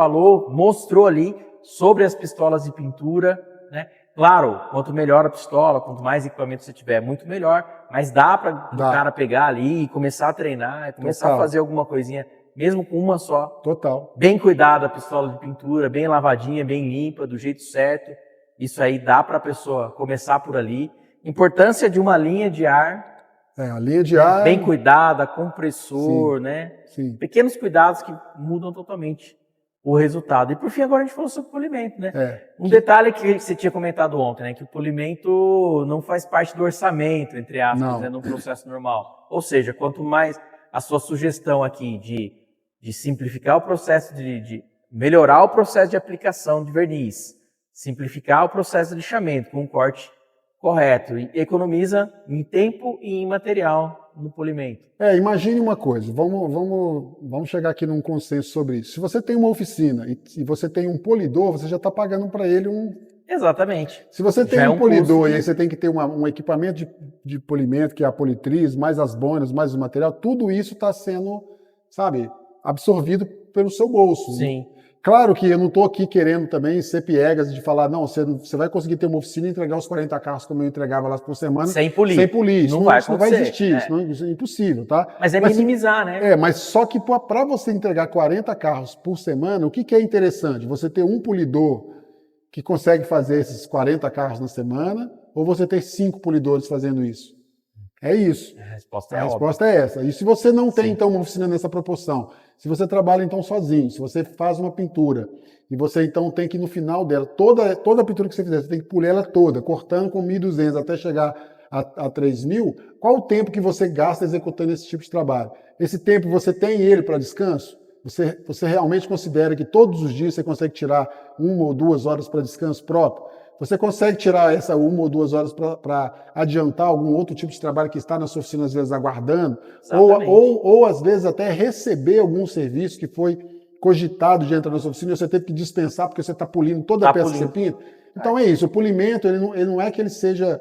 mostrou ali sobre as pistolas de pintura, né? Claro, quanto melhor a pistola, quanto mais equipamento você tiver, muito melhor, mas dá para o cara pegar ali e começar a treinar, começar a fazer alguma coisinha, mesmo com uma só. Total. Bem cuidada a pistola de pintura, bem lavadinha, bem limpa, do jeito certo. Isso aí dá para a pessoa começar por ali. Importância de uma linha de ar. A linha de ar... Bem cuidada, compressor, né? Sim. Pequenos cuidados que mudam totalmente o resultado. E por fim, agora a gente falou sobre polimento, né? Um detalhe que você tinha comentado ontem, né? Que o polimento não faz parte do orçamento, entre aspas, né, no processo normal. Ou seja, quanto mais a sua sugestão aqui de simplificar o processo, de melhorar o processo de aplicação de verniz, simplificar o processo de lixamento com um corte correto, e economiza em tempo e em material no polimento. Imagine uma coisa, vamos chegar aqui num consenso sobre isso. Se você tem uma oficina e você tem um polidor, você já está pagando para ele Exatamente. Se você tem Já é um um polidor custo e aí você tem que ter um equipamento de polimento, que é a politriz, mais as bonas, mais o material, tudo isso está sendo, sabe, absorvido pelo seu bolso. Sim. Claro que eu não estou aqui querendo também ser piegas de falar, não, você vai conseguir ter uma oficina e entregar os 40 carros como eu entregava lá por semana. Sem polir. Sem polir. Não vai Isso não vai acontecer, existir, isso é impossível, tá? Mas é minimizar, né? Mas só que para você entregar 40 carros por semana, o que é interessante? Você ter um polidor que consegue fazer esses 40 carros na semana, ou você ter 5 polidores fazendo isso? É isso. A resposta A é resposta é essa. E se você não tem, Sim. então, uma oficina nessa proporção, se você trabalha, então, sozinho, se você faz uma pintura, e você, então, tem que, no final dela, toda a pintura que você fizer, você tem que polir ela toda, cortando com 1.200 até chegar a 3.000, qual o tempo que você gasta executando esse tipo de trabalho? Esse tempo, você tem ele para descanso? Você realmente considera que todos os dias você consegue tirar 1 ou 2 horas para descanso próprio? Você consegue tirar essa 1 ou 2 horas para adiantar algum outro tipo de trabalho que está na sua oficina, às vezes, aguardando? Ou, às vezes, até receber algum serviço que foi cogitado de entrar na sua oficina e você teve que dispensar porque você está polindo toda a peça que você pinta? Então é isso, o polimento ele não é que ele seja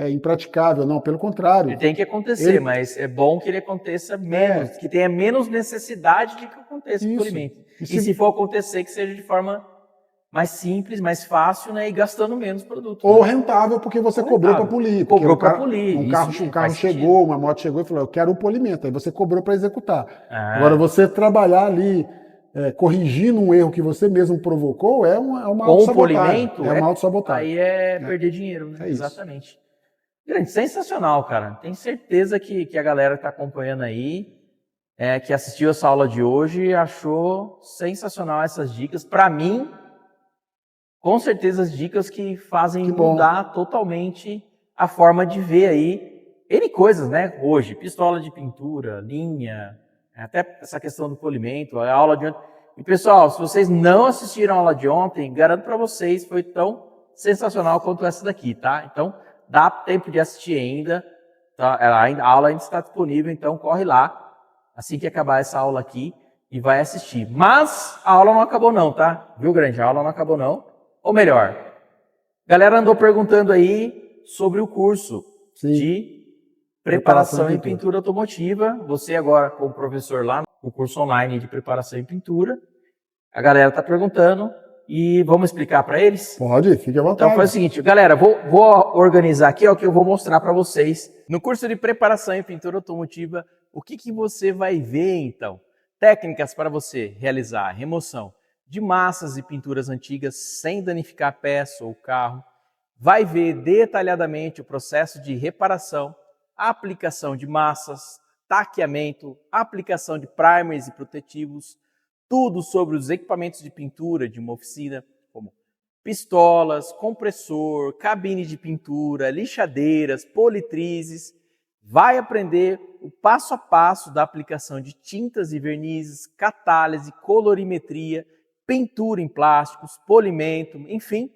impraticável, não, pelo contrário. Ele tem que acontecer, mas é bom que ele aconteça menos, que tenha menos necessidade de que aconteça o polimento. E se for acontecer, que seja de forma mais simples, mais fácil, né, e gastando menos produto. Ou rentável, porque você cobrou para polir. Cobrou para polir. Um carro chegou, uma moto chegou e falou, eu quero o polimento. Aí você cobrou para executar. Agora, você trabalhar ali, corrigindo um erro que você mesmo provocou, é uma autossabotagem. Com o polimento, é uma autossabotagem. Aí é perder dinheiro, né? Exatamente. Grande, sensacional, cara. Tenho certeza que a galera que está acompanhando aí, que assistiu essa aula de hoje, achou sensacional essas dicas. Para mim, com certeza, as dicas que fazem mudar totalmente a forma de ver aí N coisas, né? Hoje, pistola de pintura, linha, até essa questão do polimento, a aula de ontem. E pessoal, se vocês não assistiram a aula de ontem, garanto para vocês, foi tão sensacional quanto essa daqui, tá? Então, dá tempo de assistir ainda, tá? A aula ainda está disponível, então corre lá, assim que acabar essa aula aqui, e vai assistir. Mas a aula não acabou não, tá? Viu, Grande? A aula não acabou não. Ou melhor, a galera andou perguntando aí sobre o curso de preparação em pintura automotiva. Você agora, como professor lá no curso online de preparação em pintura, a galera está perguntando e vamos explicar para eles? Pode, fique à vontade. Então faz o seguinte, galera, vou organizar aqui o que eu vou mostrar para vocês. No curso de preparação em pintura automotiva, o que você vai ver então? Técnicas para você realizar remoção de massas e pinturas antigas sem danificar a peça ou o carro. Vai ver detalhadamente o processo de reparação, aplicação de massas, taqueamento, aplicação de primers e protetivos, tudo sobre os equipamentos de pintura de uma oficina, como pistolas, compressor, cabine de pintura, lixadeiras, politrizes. Vai aprender o passo a passo da aplicação de tintas e vernizes, catálise, colorimetria, pintura em plásticos, polimento, enfim,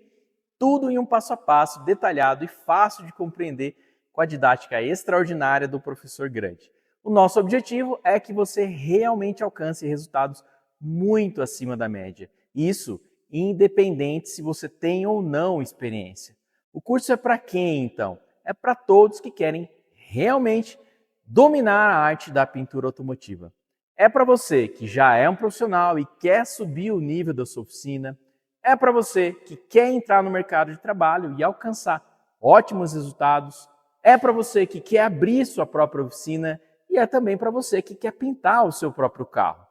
tudo em um passo a passo detalhado e fácil de compreender com a didática extraordinária do professor Grande. O nosso objetivo é que você realmente alcance resultados muito acima da média. Isso independente se você tem ou não experiência. O curso é para quem, então? É para todos que querem realmente dominar a arte da pintura automotiva. É para você que já é um profissional e quer subir o nível da sua oficina. É para você que quer entrar no mercado de trabalho e alcançar ótimos resultados. É para você que quer abrir sua própria oficina e é também para você que quer pintar o seu próprio carro.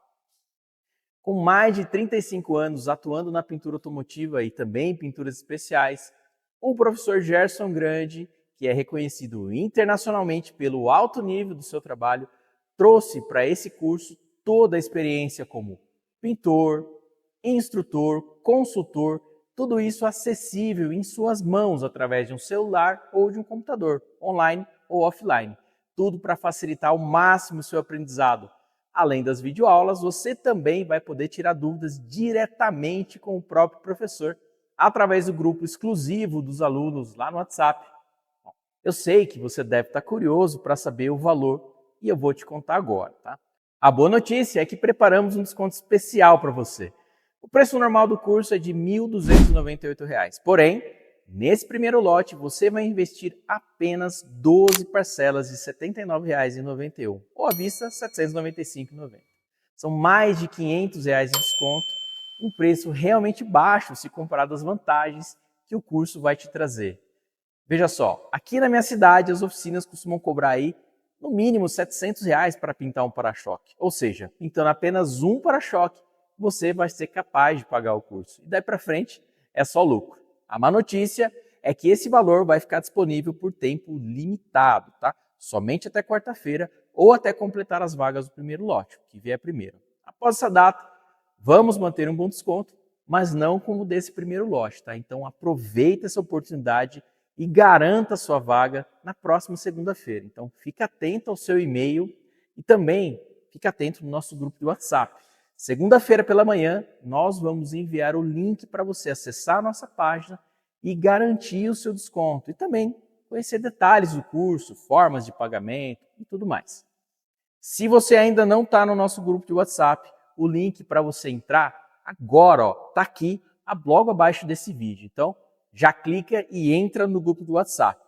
Com mais de 35 anos atuando na pintura automotiva e também em pinturas especiais, o professor Gerson Grande, que é reconhecido internacionalmente pelo alto nível do seu trabalho, trouxe para esse curso toda a experiência como pintor, instrutor, consultor, tudo isso acessível em suas mãos através de um celular ou de um computador, online ou offline. Tudo para facilitar ao máximo o seu aprendizado. Além das videoaulas, você também vai poder tirar dúvidas diretamente com o próprio professor, através do grupo exclusivo dos alunos lá no WhatsApp. Eu sei que você deve estar curioso para saber o valor e eu vou te contar agora, tá? A boa notícia é que preparamos um desconto especial para você. O preço normal do curso é de R$ 1.298. Porém, nesse primeiro lote, você vai investir apenas 12 parcelas de R$ 79,91, ou à vista R$ 795,90. São mais de R$ 500 de desconto, um preço realmente baixo se comparado às vantagens que o curso vai te trazer. Veja só, aqui na minha cidade as oficinas costumam cobrar aí no mínimo R$ 700 para pintar um para-choque. Ou seja, pintando apenas um para-choque, você vai ser capaz de pagar o curso. E daí para frente é só lucro. A má notícia é que esse valor vai ficar disponível por tempo limitado, tá? Somente até quarta-feira ou até completar as vagas do primeiro lote, que vier primeiro. Após essa data, vamos manter um bom desconto, mas não como o desse primeiro lote, tá? Então aproveita essa oportunidade e garanta a sua vaga na próxima segunda-feira. Então fica atento ao seu e-mail e também fica atento no nosso grupo de WhatsApp. Segunda-feira pela manhã, nós vamos enviar o link para você acessar a nossa página e garantir o seu desconto. E também conhecer detalhes do curso, formas de pagamento e tudo mais. Se você ainda não está no nosso grupo de WhatsApp, o link para você entrar agora está aqui, logo abaixo desse vídeo. Então, já clica e entra no grupo do WhatsApp.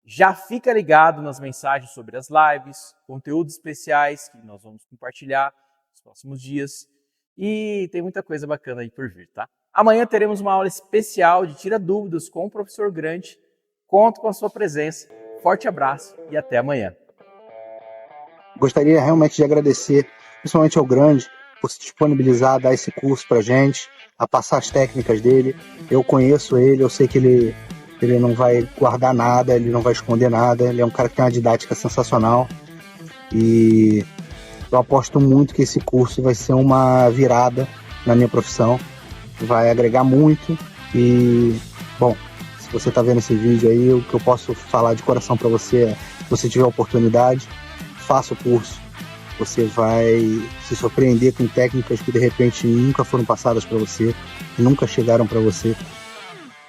Já fica ligado nas mensagens sobre as lives, conteúdos especiais que nós vamos compartilhar nos próximos dias. E tem muita coisa bacana aí por vir, tá? Amanhã teremos uma aula especial de Tira Dúvidas com o professor Grande. Conto com a sua presença. Forte abraço e até amanhã. Gostaria realmente de agradecer, principalmente ao Grande, por se disponibilizar a dar esse curso pra gente, a passar as técnicas dele. Eu conheço ele, eu sei que ele não vai guardar nada, ele não vai esconder nada, ele é um cara que tem uma didática sensacional e eu aposto muito que esse curso vai ser uma virada na minha profissão, vai agregar muito e, bom, se você está vendo esse vídeo aí, o que eu posso falar de coração para você é, se você tiver a oportunidade, faça o curso. Você vai se surpreender com técnicas que de repente nunca foram passadas para você, que nunca chegaram para você.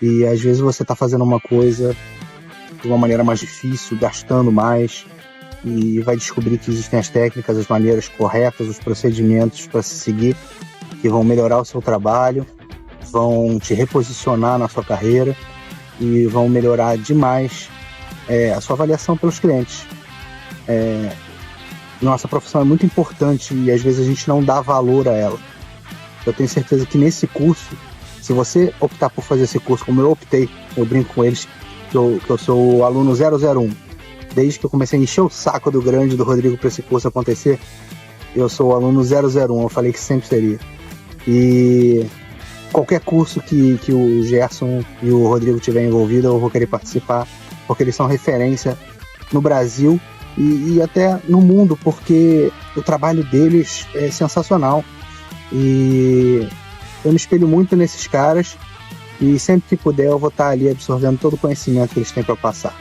E às vezes você está fazendo uma coisa de uma maneira mais difícil, gastando mais, e vai descobrir que existem as técnicas, as maneiras corretas, os procedimentos para se seguir, que vão melhorar o seu trabalho, vão te reposicionar na sua carreira e vão melhorar demais a sua avaliação pelos clientes. Nossa profissão é muito importante e às vezes a gente não dá valor a ela. Eu tenho certeza que nesse curso, se você optar por fazer esse curso como eu optei, eu brinco com eles que eu sou o aluno 001. Desde que eu comecei a encher o saco do Grande, do Rodrigo, para esse curso acontecer, eu sou o aluno 001, eu falei que sempre seria. E qualquer curso que o Gerson e o Rodrigo tiverem envolvido, eu vou querer participar, porque eles são referência no Brasil e até no mundo, porque o trabalho deles é sensacional. E eu me espelho muito nesses caras e sempre que puder eu vou estar ali absorvendo todo o conhecimento que eles têm para passar.